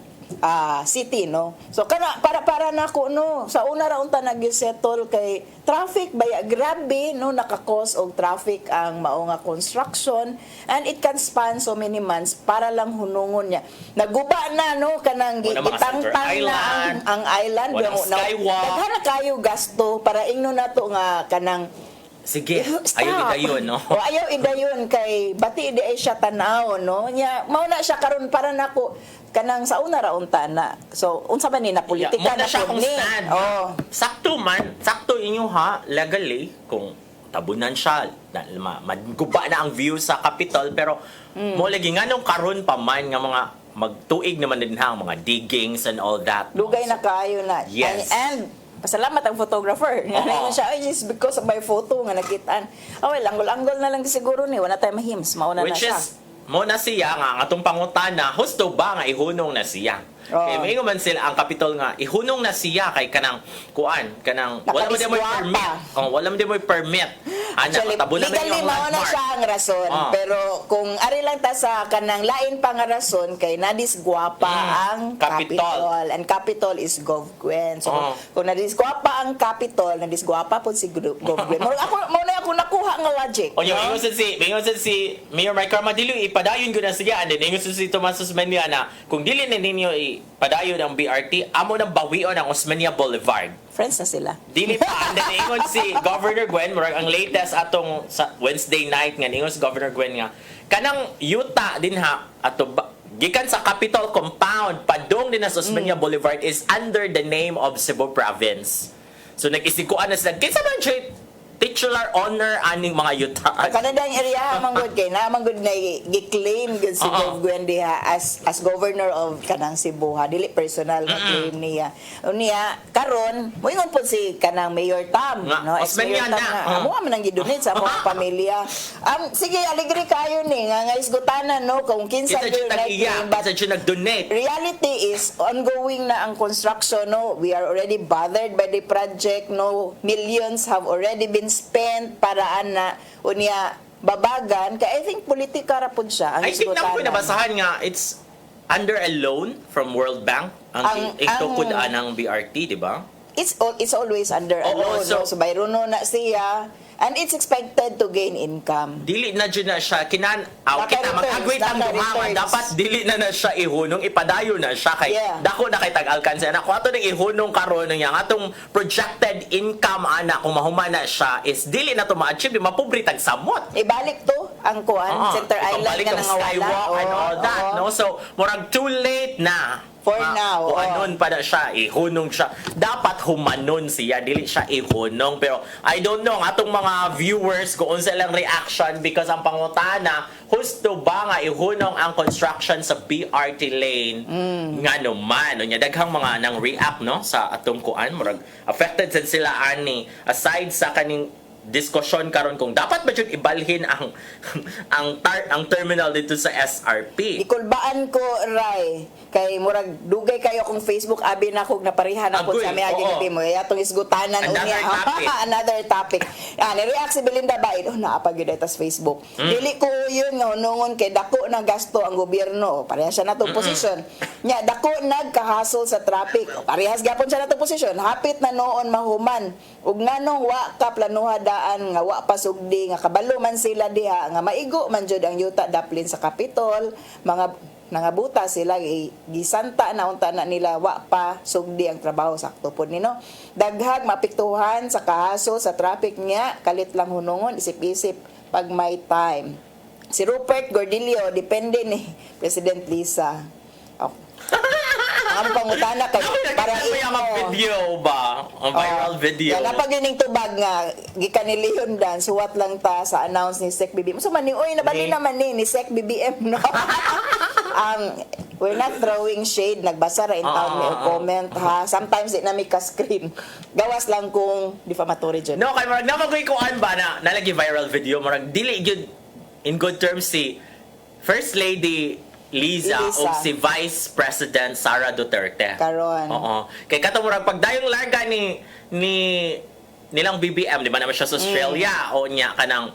city no. So kana para nako no sa una ra unta nag-settle kay traffic baya grabe no naka-cause og traffic ang mao nga construction and it can span so many months para lang hunungon niya. Naguba na no kanang Wala mga Center gitangtang na ang island Walang skywalk. daghan na kayo gasto para ingno nato nga kanang Sige, Stop. ayaw idayon, no? O ayaw idayon kay bati di ay siya tanaw no. Nya mao na siya karon para nako kanang sa una ra unta na. So unsa ba ni na politika mo na na siya pud kung ni. stand. Oh. Sakto inyo ha, legally, kung tabunan siya, maguba na ang view sa Capitol, pero mo lagi nga nung karon pa man nga mga magtuig naman din ha, mga diggings and all that. Dugay na kayo na. Yes. And pasalamat ang photographer. Nga siya, ay, just because of my photo nga nakitaan. Oh, well, angle-angle na lang siguro ni. Wala tayo mahims. Mauna Which na siya. is, mo na siya nga, atong pangutana, husto ba nga ihunong na siya? Oo. Kaya may man sila ang Capitol nga, ihunong na siya kay kanang wala mo din mo Nakadisguapa. permit. Oh, wala mo din mo permit. Actually, tabunan na legally yung mao na landmark. siya ang rason. Ah. Pero kung ari lang ta sa kanang lain pa nga rason kay nadisguapa ang Capitol. Capitol. And Capitol is Gov Gwen. So Ah. kung nadisguapa ang Capitol, nadisguapa po si Gov Gwen. Mo ako nakuha nga logic. O yung no? ingon si Mayor Mike Carmadillo, ipadayon ko na siya. And then ingon si Tomas Osmeña na kung dili na ninyo ipadayon ang BRT, amo nang bawion ang Osmeña Boulevard. Friends na sila. Dili pa. And then ingon si Governor Gwen, murag ang latest atong sa Wednesday night nga, ingon si Governor Gwen nga, kanang yuta din ha, gikan sa Capitol Compound, padong din na sa Osmeña Boulevard is under the name of Cebu Province. So nag-isikuan na sila, kinsa man siya titular honor aning mga yuta. Kanadang area manggod kay na manggod na gi-claim gud si Gov Gwen diha as governor of kanang Cebu ha dili personal nga claim niya. Unya karon moingon po si kanang Mayor Tam Nga, no Osmeña Mayor Tam na. amo man nang gidunit sa mga pamilya. Sige alegre kayo ni nga isgutanan no kung kinsa Kita gyud siya nag-iya, but kita siya nag-donate. reality is ongoing na ang construction no we are already bothered by the project no millions have already been spent para ana unya babagan kay I think politika ra pud siya ang I think na ko isgutanan. nabasahan nga it's under a loan from World Bank ang itukod anang BRT, di ba? It's always under a Oo, loan so- no? So bayrono na siya and it's expected to gain income. Dili na dyan na siya kita Naka-returns, mag-agway ang dumangan naka-returns. dapat dili na siya ihunong ipadayo na siya kay Yeah. dako na kay tag-alkansa na ko ato ning ihunong karon yang atong projected income ana kung mahuma na siya is dili na to ma-achieve mapobre tag samot. Ibalik to ang kuan Center Island Ipabalik nga ang nangawala. skywalk and all that, Oo. no? So, murag too late na For now, Humanon pa na siya, ihunong siya. Dapat humanon siya, dili siya ihunong. Pero I don't know, atong mga viewers kung unsa lang reaction because ang pangutana, husto ba nga ihunong ang construction sa BRT lane nga naman. Nya daghang mga nang react no sa atong kuan, murag affected sad sila ani aside sa kaning diskusyon karon kung dapat ba jud ibalhin ang ang terminal dito sa SRP. Ikulbaan ko, Ray, kay murag dugay kayo kung Facebook abi na kog naparihan ako Agoy, sa mga oo. ginabi mo. Atong isgutanan Another unya. topic. Another topic. Ni-react si Belinda Baid, naapa gyud ta sa Facebook. Dili ko yun nga hunungon kay dako na gasto ang gobyerno. Pareha siya natong posisyon. Nya dako nagkahasol sa traffic. Parehas gyapon siya natong posisyon. Hapit na noon mahuman. Ug nganong wa ka planuha daan nga wa pa sugdi nga kabalo man sila diha nga maigo man jud ang yuta daplin sa Capitol, mga nangabuta sila gisanta na unta na nila wa pa sugdi ang trabaho sakto pod nino. Daghag mapiktuhan sa kahaso sa traffic niya, kalit lang hunungon isip-isip pag may time. Si Rupert Gordillo depende ni President Lisa. Ang pangutana kay para ang video ba? Ang viral video. Yan napag yining tubag nga gikan ni Leon Dan suwat lang ta sa announce ni Sec BBM. So man ni oy nabali naman ni Sec BBM no. We're not throwing shade, nagbasa ra in town may comment ha. Sometimes di na may ka-screen. Gawas lang kung defamatory jud. No, kay murag napagoy kuan ba na nalagi viral video murag dili gyud in good terms si First Lady Liza o si Vice President Sara Duterte. Karon. Oo. Kay kato murag pagdayong larga ni nilang BBM, di ba naman siya sa Australia o niya kanang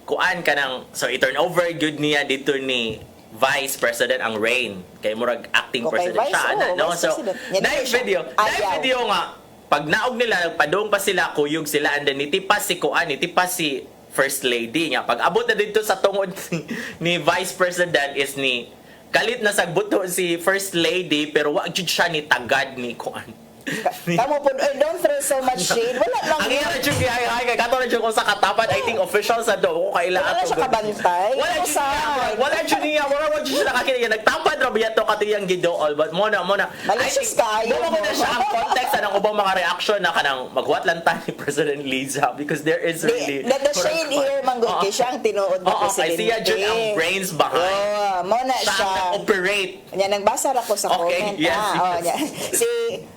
kuan kanang so i-turn over good niya dito ni Vice President ang reign. Kay murag acting Okay, president Vice, siya. No? Vice So, President. Yan dahil siya. video, Ayaw. nga, pag naog nila, nagpadong pa sila, kuyog sila, and then nitipas si kuan, nitipas si First Lady nga. Pag abot na dito sa tungod ni Vice President is ni kalit na sagbuto si First Lady pero wag jud siya ni tagad ni kuan. Kamo po, don't throw so much shade. Wala lang. Ang iya na jud kay kay kato na jud ko sa katapan I think official sa do ko kaila Wala siya kabantay. Wala jud niya. Wala jud niya. Wala jud siya nakakita. Nagtapad ra biya to katiyang gidool but mo na. Malicious kayo. Mo na siya ang context ng ubang mga reaction na kanang magwat lang ta ni President Liza because there is really The shade here manggod kay siya ang tinuod na I presidente. see jud ang brains behind. Mo na Siya siya. ang operate. Nya nagbasa ra ko sa Okay, comment. yes, Oh, yes. nya. Si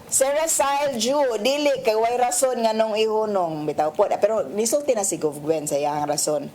Sarah Sile Ju, dili kay way rason nga nung ihunong bitaw po. Pero nisulti na si Gov Gwen sa iyang rason.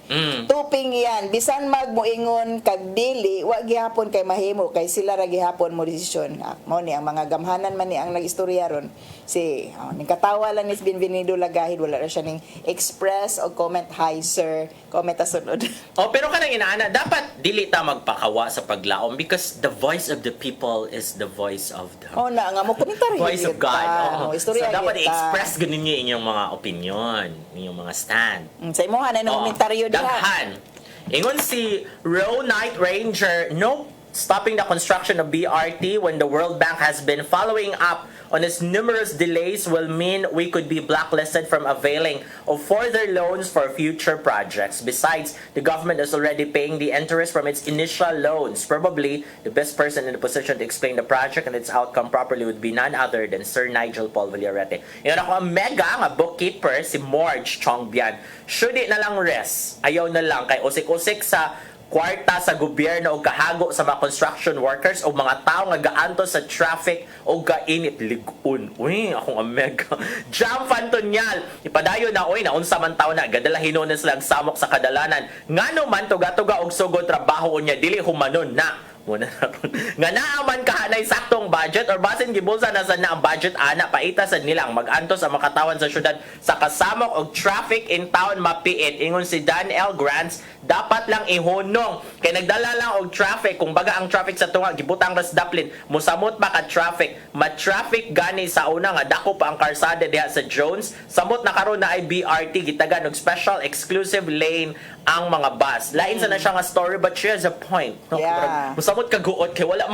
Tuping yan, bisan magmuingon kag dili, wa gihapon kay mahimo kay sila ra gihapon mo desisyon. Mao ni ang mga gamhanan man ni ang nagistorya ron. Si ning katawa lang ni Benvenido Lagahid wala ra siya ning express o comment hi sir, comment ta sunod. Oh, pero kanang inaana, dapat dili ta magpakawa sa paglaom because the voice of the people is the voice of the Oh na nga mo komentaryo. voice of God. Oo. So Istorya dapat kita. i-express ganun niyo inyong mga opinion, inyong mga stand. Sa imo na Oo. komentaryo diha. Daghan. Ingon si Row Night Ranger, no stopping the construction of BRT when the World Bank has been following up on its numerous delays will mean we could be blacklisted from availing of further loans for future projects. Besides, the government is already paying the interest from its initial loans. Probably, the best person in the position to explain the project and its outcome properly would be none other than Sir Nigel Paul Villarete. Yun ako ang mega nga bookkeeper, si Morge Chongbian. Should it na lang rest? Ayaw na lang kay usik-usik sa kwarta sa gobyerno o kahago sa mga construction workers o mga tao nga gaanto sa traffic o gainit ligun. Uy, akong amega. Jam Fantonyal. Ipadayo na, naunsa man tao na. Gadalahinon na silang samok sa kadalanan. Ngano man tuga-tuga og sugod trabaho niya, dili humanon na. Muna na nga naaman kahanay saktong budget or basin gibulsa na sa na ang budget ana paita sa nilang mag-antos ang makatawan sa syudad sa kasamok og traffic in town mapiit. Ingon si Dan L. Grants, dapat lang ihunong kay nagdala lang og traffic kung baga ang traffic sa tunga gibutang ras daplin musamot pa ka traffic ma-traffic gani sa una nga dako pa ang karsada diha sa Jones samot na karon na ay BRT gitagan og special exclusive lane ang mga bus. Lain sa na siya nga story, but she has a point. No? Yeah. Musamot kaguot kay wala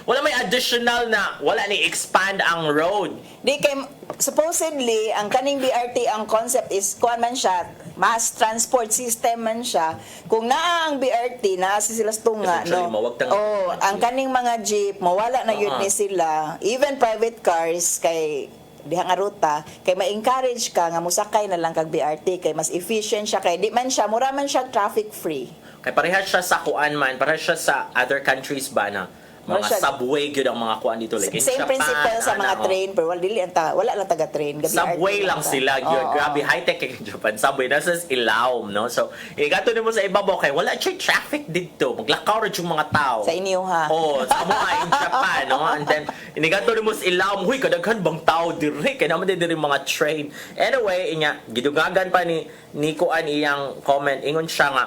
wala may additional na wala ni expand ang road. Di kay supposedly ang kaning BRT ang concept is kuan man siya, mass transport system man siya. Kung naa ang BRT na sila tunga Eventually, no. mawag tang- Oh, ang kaning mga jeep mawala na yun ni sila. Even private cars kay diha nga ruta kay ma-encourage ka nga musakay na lang kag BRT kay mas efficient siya kay di man siya mura man siya traffic free. Kay parehas siya sa kuan man, parehas siya sa other countries ba na mga Siya- subway gyud ang mga kuan dito like in Same Japan, principle sa mga ano, train pero wala lang taga train Subway lang sila gyud. Grabe high tech kay Japan. Subway nasa Ilaom, no? So, igato nimo sa ibabaw kay wala siya traffic dito. Maglakaw ra yung mga tao. sa inyo ha. Oh, sa mga in Japan, no? And then, inigato nimo sa Ilaom, huy, kadaghan bang tao diri? Kaya naman diri mga train. Anyway, inya, gidugagan pa ni Kuan iyang comment. Ingon siya nga,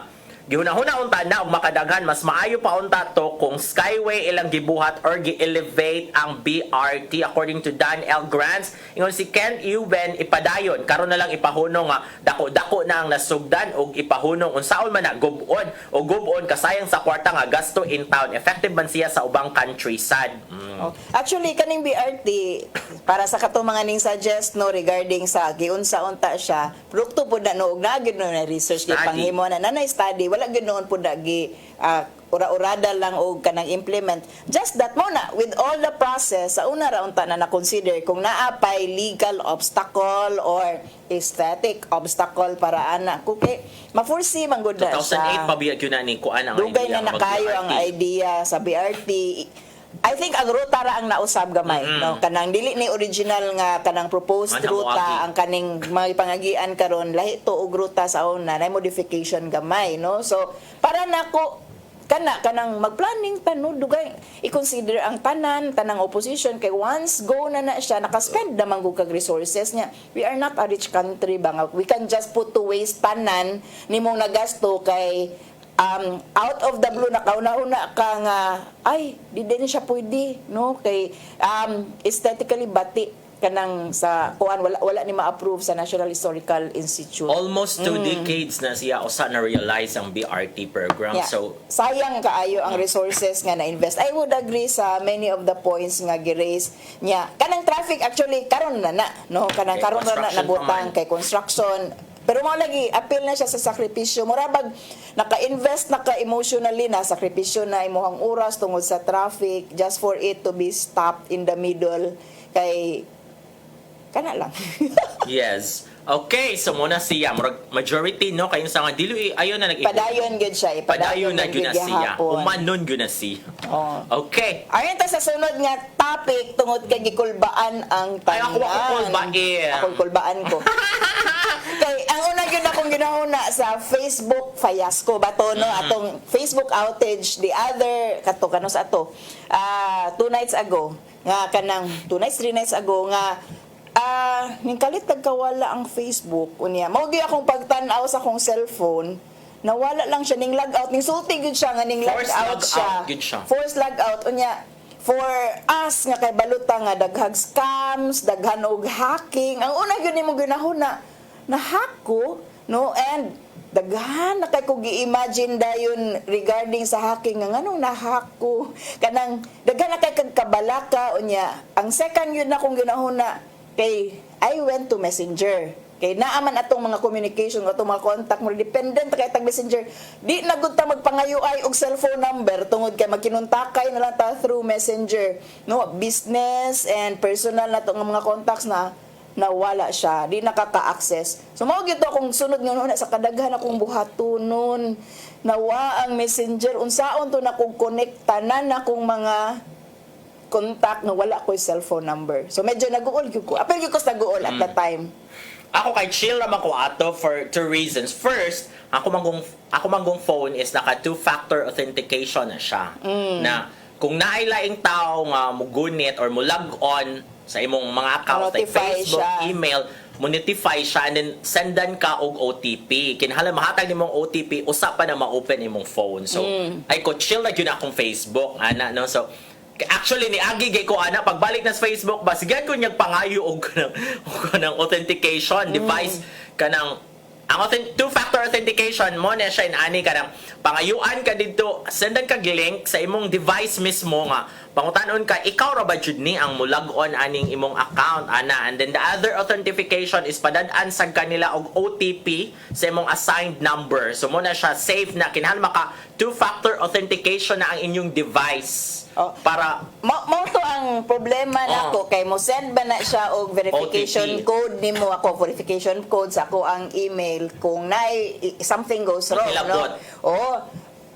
gihunahuna unta na og makadaghan mas maayo pa unta to kung skyway ilang gibuhat or gi-elevate ang BRT according to Dan L. Grants. Ingon si Ken Euben ipadayon karon na lang ipahunong nga dako-dako na ang nasugdan og ipahunong unsaon man na gubon o gubon kasayang sa kwarta nga gasto in town. Effective man siya sa ubang countryside. Oh. Actually, kaning BRT, para sa katong mga ning suggest no regarding sa giunsa-unta siya, produkto po na no, na gyud no na research kay Study. panghimo na nanay study, wala gyud noon po na gi ura-urada lang og kanang implement. Just that mo na, with all the process, sa una ra unta na na-consider kung naapay legal obstacle or aesthetic obstacle para ana. Kung ma-foresee man gud na 2008 siya. pa biya gyud na ni Kuan ang Dugay idea na nakayo ang mag-BRT. idea sa BRT. I think ang ruta ra ang nausab gamay, no? Kanang dili ni original nga kanang proposed Manang ruta moagi. ang kaning mga pangagian karon lahi to og ruta sa una na modification gamay, no? So para nako kanang magplanning tano dugay i-consider ang tanang opposition kay once go na siya nakaspend naman gud kag resources niya. We are not a rich country ba nga we can just put to waste tanan nimong nagasto kay out of the blue nakauna-una ka nga ay di din siya pwede no kay aesthetically bati kanang sa kuan wala ni ma-approve sa National Historical Institute. Almost 2 decades na siya usa na realize ang BRT program. Yeah. So Sayang kaayo ang resources nga na-invest. I would agree sa many of the points nga gi-raise niya. Kanang traffic actually karon na no kanang Okay, karon na construction nabutang pa man. kay construction. Pero mo lagi appeal na siya sa sakripisyo. Murabag naka-invest emotionally na sakripisyo na imong oras tungod sa traffic just for it to be stopped in the middle kay kana lang. yes. Okay, so muna siya majority no kayo sa nga dili ayo na Padayon gyud siya. Padayon na gyud na siya. gihapon. Umanon gyud na siya. Oh. Okay. Ayon ta sa sunod nga topic tungod kay gikulbaan ang Ay, tanan. ako kulbain. Ako kulbaan ko. Kay ang una gyud akong ginahuna sa Facebook fiasco ba to no atong Facebook outage the other kano sa ato 2 nights ago nga kanang 2 nights 3 nights ago nga ningkalit nagkawala ang Facebook unya mao gyud akong pagtan-aw sa akong cellphone nawala lang siya ning log out ning sulti gyud siya nga ning log Forced out log siya out gyud siya. forced log out unya for us nga kay baluta nga daghang scams daghan og hacking ang una gyud nimo ginahuna na hack ko no and daghan na kay ko gi-imagine dayon regarding sa hacking nga nganong na-hack ko kanang daghan na kay kagkabalaka unya ang second yun na kong ginahuna kay I went to Messenger kay naaman atong mga communication atong mga contact mo dependent kay tag Messenger di na gud ta magpangayoay og cellphone number tungod kay magkinuntakay na lang ta through Messenger no business and personal na to nga mga contacts na nawala siya, di nakaka-access. So mao gyud akong sunod nga sa kadaghan akong buhatonon nawa ang Messenger unsaon to na kog connect tanan akong mga contact na wala ko cellphone number. So medyo naguol gyud ko. Apil gyud ko sa guol at that time. Ako kay chill naman ko ato for 2 reasons. First, ako manggong phone is naka 2-factor authentication na siya. Na kung nailaing tao nga mugunit or mo log on sa imong mga account like Notify Facebook, siya. email, mo notify siya and then sendan ka og OTP. Kinahanglan mahatag nimong OTP usa pa na ma-open imong phone. So ay ko chill na gyud akong Facebook ana no. So actually ni agi gay ko ana pagbalik na sa Facebook ba sige ko niyag pangayo og kanang authentication device kanang ang two-factor authentication mo na siya inani ka ng pangayuan ka dito, sendan kag link sa imong device mismo nga pangutanon ka ikaw ra ba jud ni ang mulag-on aning imong account ana, and then the other authentication is padad-an sa kanila og OTP sa imong assigned number. So mo na siya safe na kinahanglan maka two-factor authentication na ang inyong device. Oh. Para Mao to ang problema nako kay mo send ba na siya og verification OTP. code nimo ako verification code sa ako ang email kung something goes wrong Hilabot. no. Oh,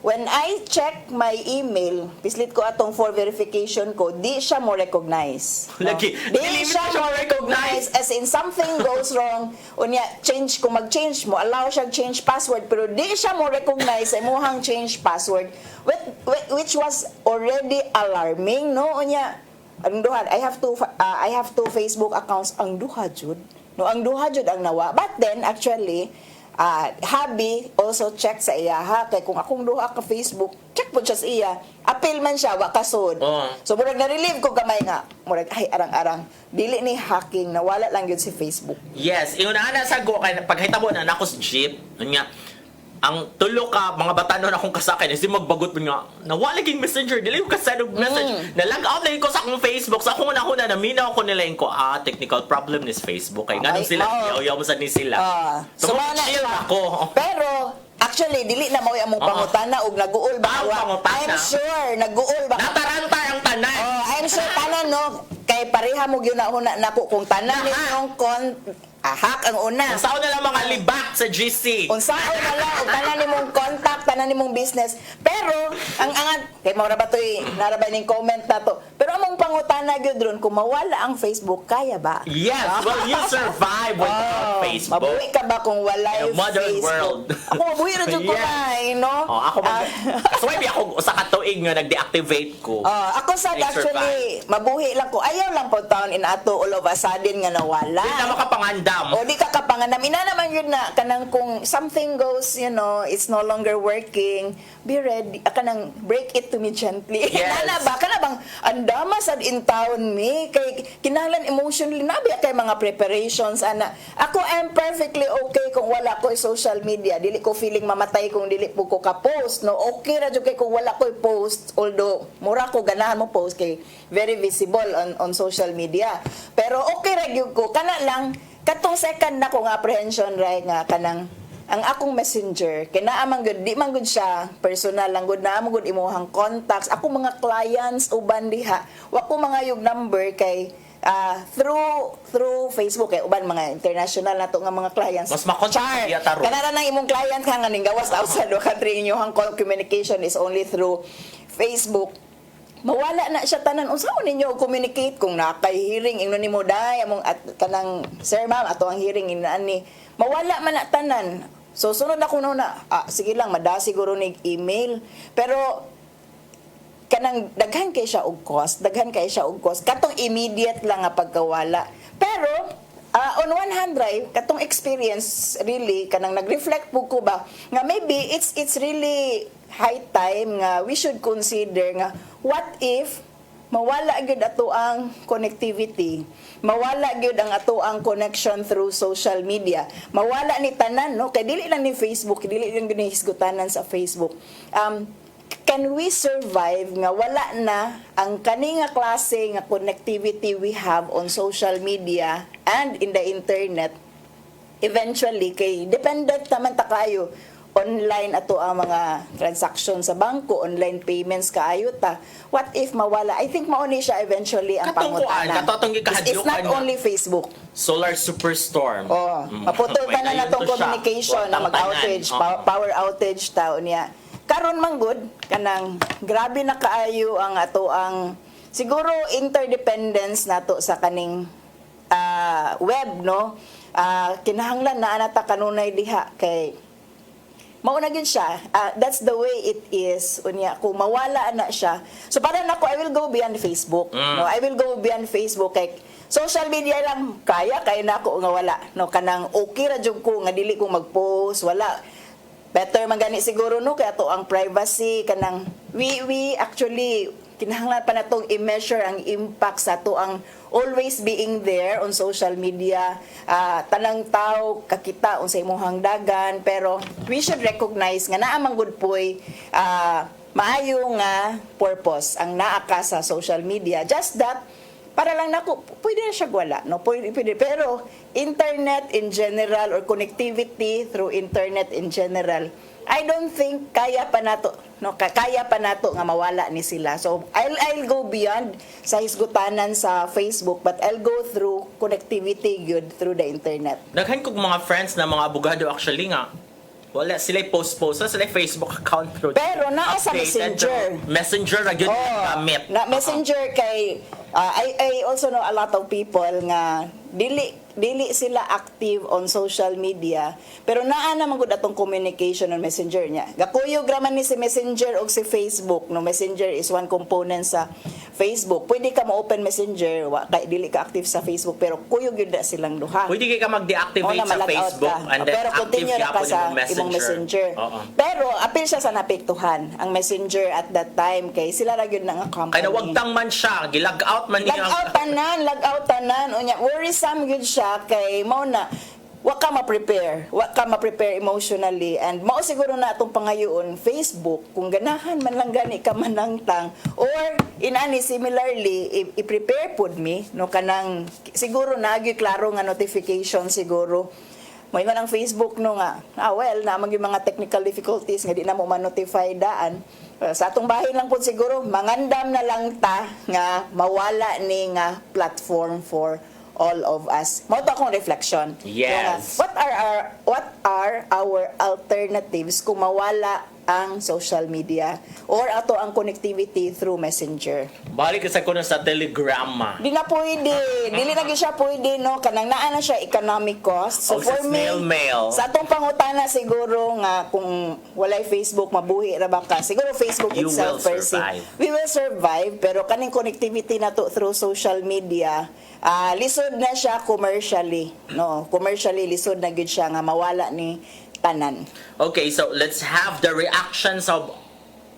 when I check my email, pislit ko atong for verification code, di siya mo recognize. Lagi. Di Dili siya siya mo ma-recognize. recognize as in something goes wrong. Unya, kung mag-change mo, allow siya change password, pero di siya mo recognize sa imuhang change password, which was already alarming, no? Unya, ang duha, I have two Facebook accounts, ang duha jud. No, ang duha jud ang nawa. But then, actually, Habi also check sa iya ha kay kung akong duha ka Facebook check po siya sa iya appeal man siya wa kasod so murag na-relieve ko gamay nga murag ay arang-arang dili ni hacking nawala lang yun si Facebook. Yes, iunahan na sa go kay paghitabo na nako sa jeep nya ang tulo ka mga batanon akong kasakay kasi magbagot mo nga nawala ging messenger dili ko ka-send og message na log out lang ko sa akong Facebook sa akong una na minaw ko nila ko technical problem ni Facebook kay nganong sila yaw mo sa ni sila so chill ako pero actually dili na mao among pangutana og naguol ba I'm sure naguol ba nataranta ang tanan I'm sure tanan no kay pareha mo gyud na nako kung tanan ninyong hack ang una. Unsaon na lang mga libak sa GC. Unsaon na lang og tanan nimong contact, tanan nimong business. Pero ang angat kay mao ra ba toy naraba ning comment na to. Pero among pangutana gyud ron kung mawala ang Facebook kaya ba? Yes, well you survive without Facebook. Mabuhi ka ba kung wala yung modern Facebook? world. Ako mabuhi ra jud ko kay no. Ako kasi ako usa ka tuig nga nag-deactivate ko. Ako sad actually mabuhi lang ko. Ayaw lang po taon in ato all of a sudden nga nawala. Hindi na makapangandam. O di ka kapanganam. Ina naman yun na kanang kung something goes, it's no longer working, be ready. Kanang break it to me gently. Yes. Nana ba? Kana bang andama sad in town me. Kay kinahanglan emotionally nabi kay mga preparations. Ana. Ako am perfectly okay kung wala ko social media. Dili ko feeling mamatay kung dili po ko ka-post. No? Okay ra jud kay kung wala ko post. Although, mura ko ganahan mo post kay very visible on social media. Pero okay ra gyud ko. Kana lang, katong second na kong apprehension right nga kanang ang akong messenger kinaamang good di man good siya personal lang good na amang good imuhang contacts ako mga clients uban diha wa ko mga yung number kay through Facebook kay uban mga international nato nga mga clients mas makontak iya taro kanara nang imong client nga ning gawas outside the country inyong call communication is only through Facebook. Mawala na siya tanan unsaon ninyo communicate kung nakay hearing ingno nimo day among at kanang sir ma'am ato ang hearing inani mawala man na tanan so sunod ako na sige lang mada siguro nig email pero kanang daghan kay siya og cost katong immediate lang nga pagkawala pero on one hand right katong experience really kanang nag-reflect po ko ba nga maybe it's really high time nga we should consider nga what if mawala gyud ato ang connectivity mawala gyud ang ato ang connection through social media mawala ni tanan no kay dili lang ni Facebook dili lang gyud ni hisgutanan sa Facebook can we survive nga wala na ang kani nga klase nga connectivity we have on social media and in the internet eventually kay dependent naman ta kayo online ato ang mga transaction sa bangko, online payments kaayo ta. What if mawala? I think mauni siya eventually ang pangutana. It's not only Facebook. Solar superstorm. Maputol ka na natong communication na mag-outage, power outage ta unya. Karon man good kanang grabe na kaayo ang ato ang siguro interdependence nato sa kaning web no. Kinahanglan na anata kanunay diha kay mauna gyud siya. That's the way it is. Unya kung mawala na siya. So para nako I will go beyond Facebook. No, I will go beyond Facebook kay social media lang kay nako nga wala. No kanang okay ra jud ko nga dili ko mag-post, wala. Better man gani siguro no kay ato ang privacy kanang we actually kinahanglan pa natong i-measure ang impact sa ato ang always being there on social media, tanang tao kakita unsay imong hangdagan, pero we should recognize nga naa man gud poy maayo nga purpose ang naa ka sa social media. Just that para lang nako pwede na siya wala, no, pwede, pero internet in general or connectivity through internet in general, I don't think kaya pa nato, no, kaya pa nato nga mawala ni sila. So I'll go beyond sa hisgutanan sa Facebook, but I'll go through connectivity good through the internet. Daghan kog mga friends na mga abogado actually nga wala sila post sa sila Facebook account through. Pero naa sa Messenger. Messenger ra gyud gamit. Na Messenger kay I also know a lot of people nga dili sila active on social media, pero naa naman gud atong communication on Messenger niya. Gakuyog raman ni si Messenger og si Facebook, no. Messenger is one component sa Facebook. Pwede ka ma-open Messenger, kay dili ka active sa Facebook, pero kuyog yun na silang duha. Pwede kay ka mag-deactivate sa Facebook and then pero active continue na ka gyapon sa imong imong Messenger. Pero apil siya sa napektuhan ang Messenger at that time, kay sila ra gyud na nga company. Kaya wagtang man siya, gilag out man niya. Lag out tanan unya. Worrisome gyud siya kay mao na wa ka ma-prepare emotionally, and mao siguro na atong pangayoon Facebook kung ganahan man lang gani ka manangtang, or inani similarly i-prepare pud me, no, kanang siguro naagi klaro nga notification siguro mo ingon ang Facebook, no, nga well na mga technical difficulties nga di na mo ma-notify daan. Sa atong bahin lang po siguro mangandam na lang ta nga mawala ni nga platform for all of us. Mao to akong reflection. Yes. What are our alternatives kung mawala ang social media or ato ang connectivity through Messenger? Balik sa kuno sa Telegram. Di na pwede. Dili na gyud siya pwede, no, kanang naa na siya economic cost. So O sa for me, snail mail. sa atong pangutana siguro nga kung walay Facebook mabuhi ra ba ka? Siguro Facebook You itself will per se. survive. We will survive, pero kaning connectivity na to through social media, lisod na siya commercially, no. Commercially lisod na gyud siya nga mawala ni tanan. Okay, so let's have the reactions of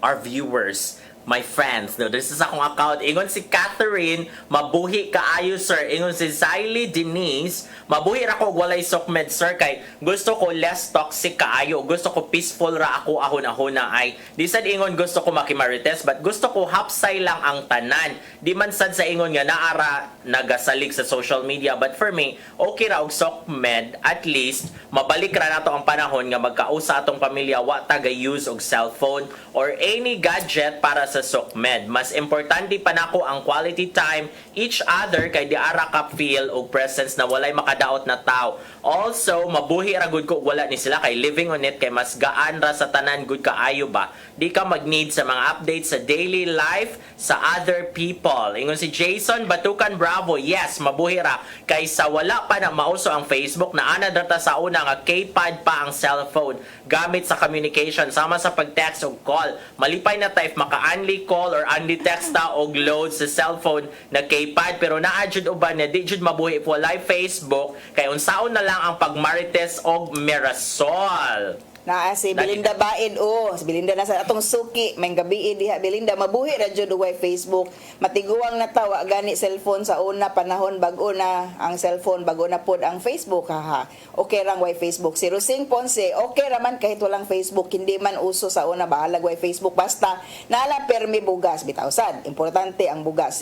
our viewers. My friends, no, this is akong account. Ingon si Catherine, mabuhi kaayo sir. Ingon si Ziley Denise, mabuhi ra ko walay sokmed sir, kay gusto ko less toxic kaayo. Gusto ko peaceful ra ako ahon-ahona ay. Di sad ingon gusto ko makimarites, but gusto ko hapsay lang ang tanan. Di man sad sa ingon nga naara nagasalig sa social media, but for me, okay ra og sokmed, at least mabalik ra nato ang panahon nga magkausa atong pamilya wa taga use og cellphone or any gadget para sa sokmed. Mas importante pa nako ang quality time each other kay di ara ka feel og presence na walay makadaot na tao. Also, mabuhi ra gud ko wala ni sila kay living on it kay mas gaan ra sa tanan gud kaayo ba. Di ka mag-need sa mga updates sa daily life sa other people. Ingon si Jason Batukan Bravo, yes, mabuhi ra kay sa wala pa na mauso ang Facebook na ana data sa una nga keypad pa ang cellphone gamit sa communication sama sa pag-text o call. Malipay na type maka-only call or only text ta og load sa cellphone na keypad, pero naa jud uban na di jud mabuhi po live Facebook kay unsaon na lang ang pagmarites og Mirasol. Naa si Belinda Baid, si Belinda na sa atong suki, may gabi diha Belinda, mabuhi ra jud way Facebook. Matiguang na tawa gani cellphone sa una panahon, bag-o na ang cellphone, bag-o na pod ang Facebook, haha. Okay rang way Facebook. Si Rosing Ponce, okay ra man kahit walang Facebook, hindi man uso sa una, bahalag way Facebook basta naala permi bugas bitaw sad. Importante ang bugas.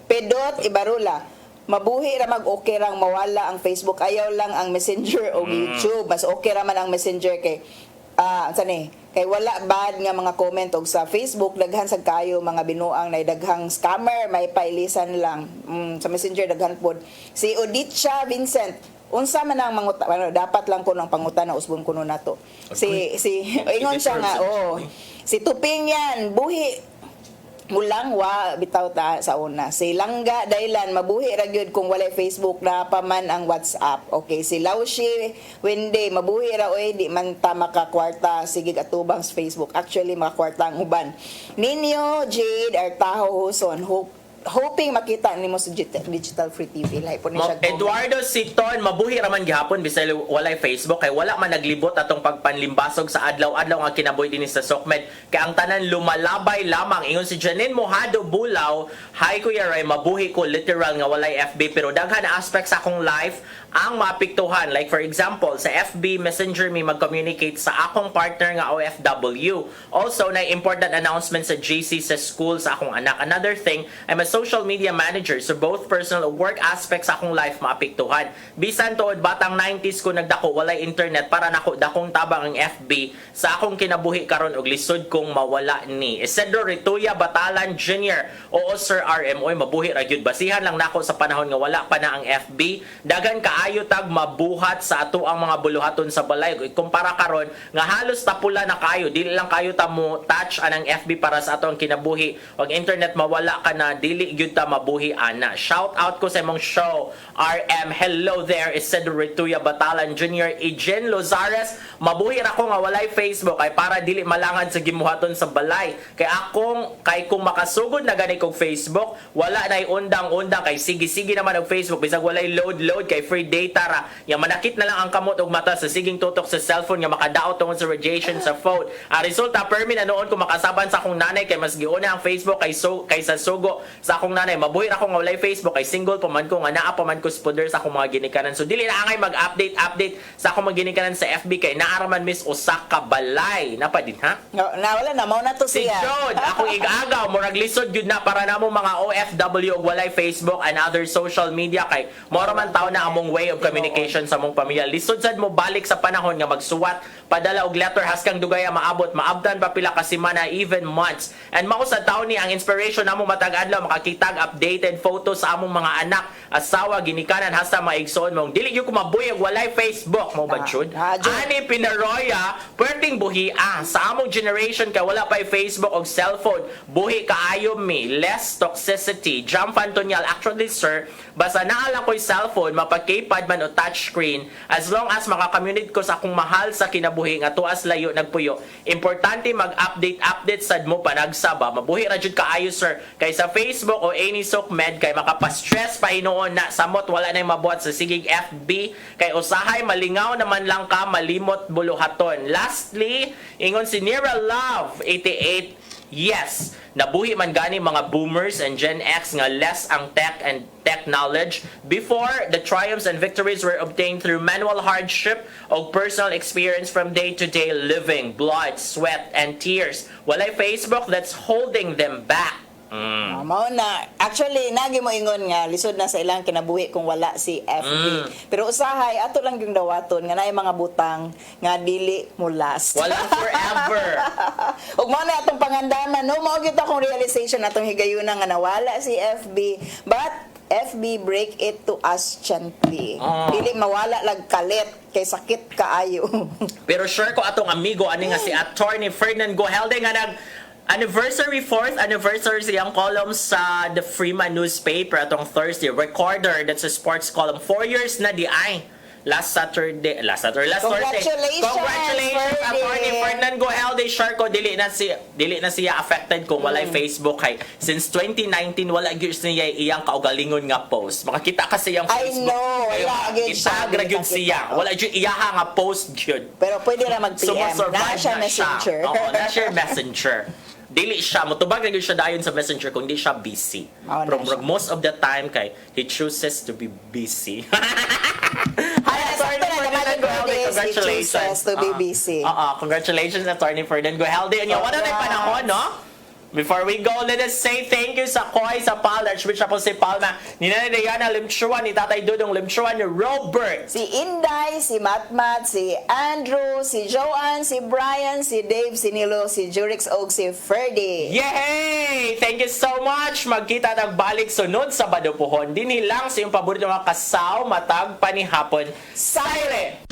Pedot Ibarula, mabuhi ra mag-okay rang mawala ang Facebook, ayaw lang ang Messenger o YouTube. Mas okay ra man ang Messenger kay kay wala bad nga mga comment og sa Facebook, daghan sad kayo mga binuang na daghang scammer, may pailisan lang. Sa Messenger daghan pod. Si Oditcha Vincent, unsa man ang dapat lang ko ng pangutana usbon kuno nato. Si ingon siya nga si Tuping yan, buhi mulang wa bitaw ta sa una. Si Langga Dailan, mabuhi ra gyud kung walay Facebook na paman ang WhatsApp. Okay, si Laushi Wendy, mabuhi ra oy di man ta makakwarta sige atubang sa Facebook. Actually makakwarta ang uban. Ninyo Jade Artaho Huson, hoping makita nimo sa digital free TV like po ni siya. Eduardo Siton, mabuhi raman gihapon bisay walay Facebook kay wala man naglibot atong pagpanlimbasog sa adlaw-adlaw nga kinabuhi dinhi sa SOCMED kay ang tanan lumalabay lamang. Ingon si Janine Mojado Bulaw, hi Kuya Ray, mabuhi ko literal nga walay FB pero daghan na aspects sa akong life ang maapektuhan. Like for example, sa FB Messenger mi mag-communicate sa akong partner nga OFW. Also, na important announcement sa GC sa school sa akong anak. Another thing, I'm a social media manager so both personal and work aspects sa akong life maapektuhan. Bisan tuod batang 90s ko nagdako walay internet para nako dakong tabang ang FB sa akong kinabuhi karon og lisod kong mawala ni. Isidro Rituya Batalan Jr. Oo Sir RM, oy mabuhi ra gyud. Basihan lang nako sa panahon nga wala pa na ang FB. Dagan kaayo tag mabuhat sa ato ang mga buluhaton sa balay. Kumpara karon nga halos tapula na kayo, dili lang kayo ta mo touch anang FB para sa ato ang kinabuhi. Wag internet mawala ka na dili gyud ta mabuhi ana. Shout out ko sa imong show RM. Hello there, Isidro Rituya Batalan Jr. Ejen Lozares, mabuhi ra ko nga walay Facebook ay para dili malangan sa gimuhaton sa balay. Kay kung makasugod na gani kog Facebook, wala nay undang-undang kay sige-sige naman og Facebook bisag walay load kay free data ra. Yang manakit na lang ang kamot og mata sa siging tutok sa cellphone nga makadaot tungod sa radiation sa phone. Ang resulta permi na noon ko makasaban sa akong nanay kay mas giuna ang Facebook kaysa sugo sa akong nanay. Mabuhi ra ko nga walay Facebook kay single pa man ko nga naa pa man ko spodder sa akong mga ginikanan. So dili na angay mag-update sa akong mga ginikanan sa FB kay naaraman miss usa ka balay. Napa din ha? Wala na mao na to Si siya. Jod, akong igagaw, murag lisod yun na para namo mga OFW og walay Facebook and other social media kay mora man taon na among way of communication sa among pamilya. Lisod sad mo balik sa panahon nga magsuwat, padala og letter haskang dugay maabot, maabdan pa pila ka semana, even months. And mao sa taon ni ang inspiration namo matag adlaw makakitag updated photos sa among mga anak, asawa, ginikanan hasta maigsoon mong dili gyud ko mabuhi og walay Facebook mo ba Jud? Ani Pinaroya, pwedeng buhi sa among generation kay wala pa Facebook og cellphone. Buhi kaayo mi, less toxicity. Jump Antonial, actually sir, basta naa lang ko'y cellphone, mapag-keypad man o touchscreen, as long as makakommunite ko sa akong mahal sa kinabuhi nga tuas layo nagpuyo. Importante mag-update sad mo panagsaba. Mabuhi ra jud kaayo sir. Kay sa Facebook o any SOCMED kay makapastress pa hinuon na samot wala na mabuhat sa sigig FB kay usahay malingaw naman lang ka malimot buluhaton. Lastly, ingon si Nira Love 88, yes, nabuhi man gani mga boomers and Gen X nga less ang tech and tech knowledge. Before, the triumphs and victories were obtained through manual hardship o personal experience from day-to-day living, blood, sweat, and tears. Walay Facebook that's holding them back. Mao na. Actually, nagi mo ingon nga lisod na sa ilang kinabuhi kung wala si FB. Pero usahay ato lang yung dawaton nga naay mga butang nga dili mo last. Walang forever. Ug mao na atong pangandaman no, mao gyud akong realization atong higayuna nga nawala si FB. But FB break it to us gently. Dili mawala lag kalit kay sakit kaayo. Pero sure ko atong amigo ani nga si Attorney Ferdinand Gohelde nga fourth anniversary siyang column sa The Freeman newspaper atong Thursday. Recorder, that's a sports column. 4 years na di ay. Last Thursday. Congratulations, Attorney Ferdinand Gohelde. Sure ko dili na siya affected kung walay Facebook kay since 2019 wala gyud niya iyang kaugalingon nga post. Makakita kasi yung Facebook. I know, wala gyud siya. Itagra gyud siya. Wala gyud iyaha nga post gyud. Pero pwede ra mag-PM. Na siya messenger. Oo, na siya messenger. Dili siya, mutubag na gyud siya dayon sa messenger kung di siya busy. From most of the time kay he chooses to be busy. Hi, Attorney Ferdinand Gohelde. Congratulations. To be busy. Congratulations, Attorney Ferdinand Gohelde. And yung wala na panahon, no? Before we go, let us say thank you sa Koy, sa Pal, Archbishop si Palma, ni Nanay Diana Limchuan, ni Tatay Dudong Limchuan, ni Robert, si Inday, si Matmat, si Andrew, si Joanne, si Brian, si Dave, si Nilo, si Jurix, og si Ferdy. Yay! Thank you so much! Magkita nagbalik sunod sa Badupuhon. Dinhi lang sa iyong paborito mga kasaw, matag, panihapon, silent!